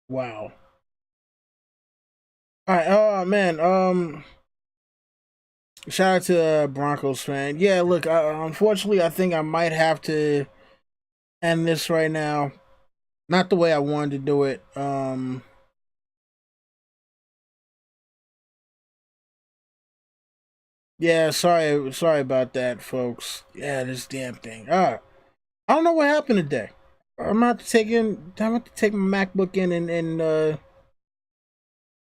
Wow. All right. Oh man. Shout out to Broncos fan. Yeah. Look. Unfortunately, I think I might have to end this right now. Not the way I wanted to do it. Yeah. Sorry about that, folks. Yeah. This damn thing. I don't know what happened today. I'm about to take my MacBook in and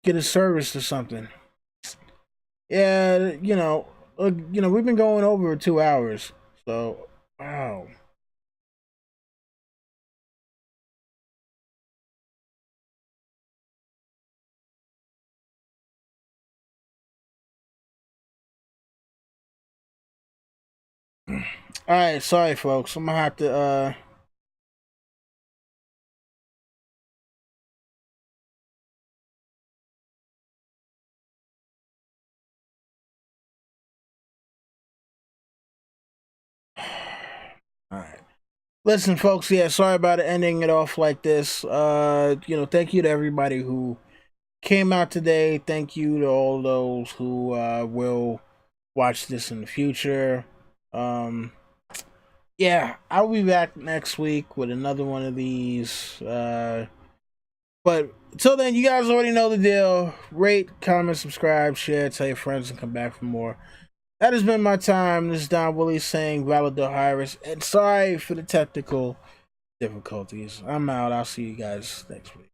get a service or something. Yeah, we've been going over 2 hours, so wow. All right, sorry, folks. I'm gonna have to All right. Listen, folks. Yeah, sorry about ending it off like this. Thank you to everybody who came out today. Thank you to all those who will watch this in the future. Yeah, I'll be back next week with another one of these. But until then, you guys already know the deal. Rate, comment, subscribe, share, tell your friends, and come back for more. That has been my time. This is Don Willie saying Valador Harris, and sorry for the technical difficulties. I'm out. I'll see you guys next week.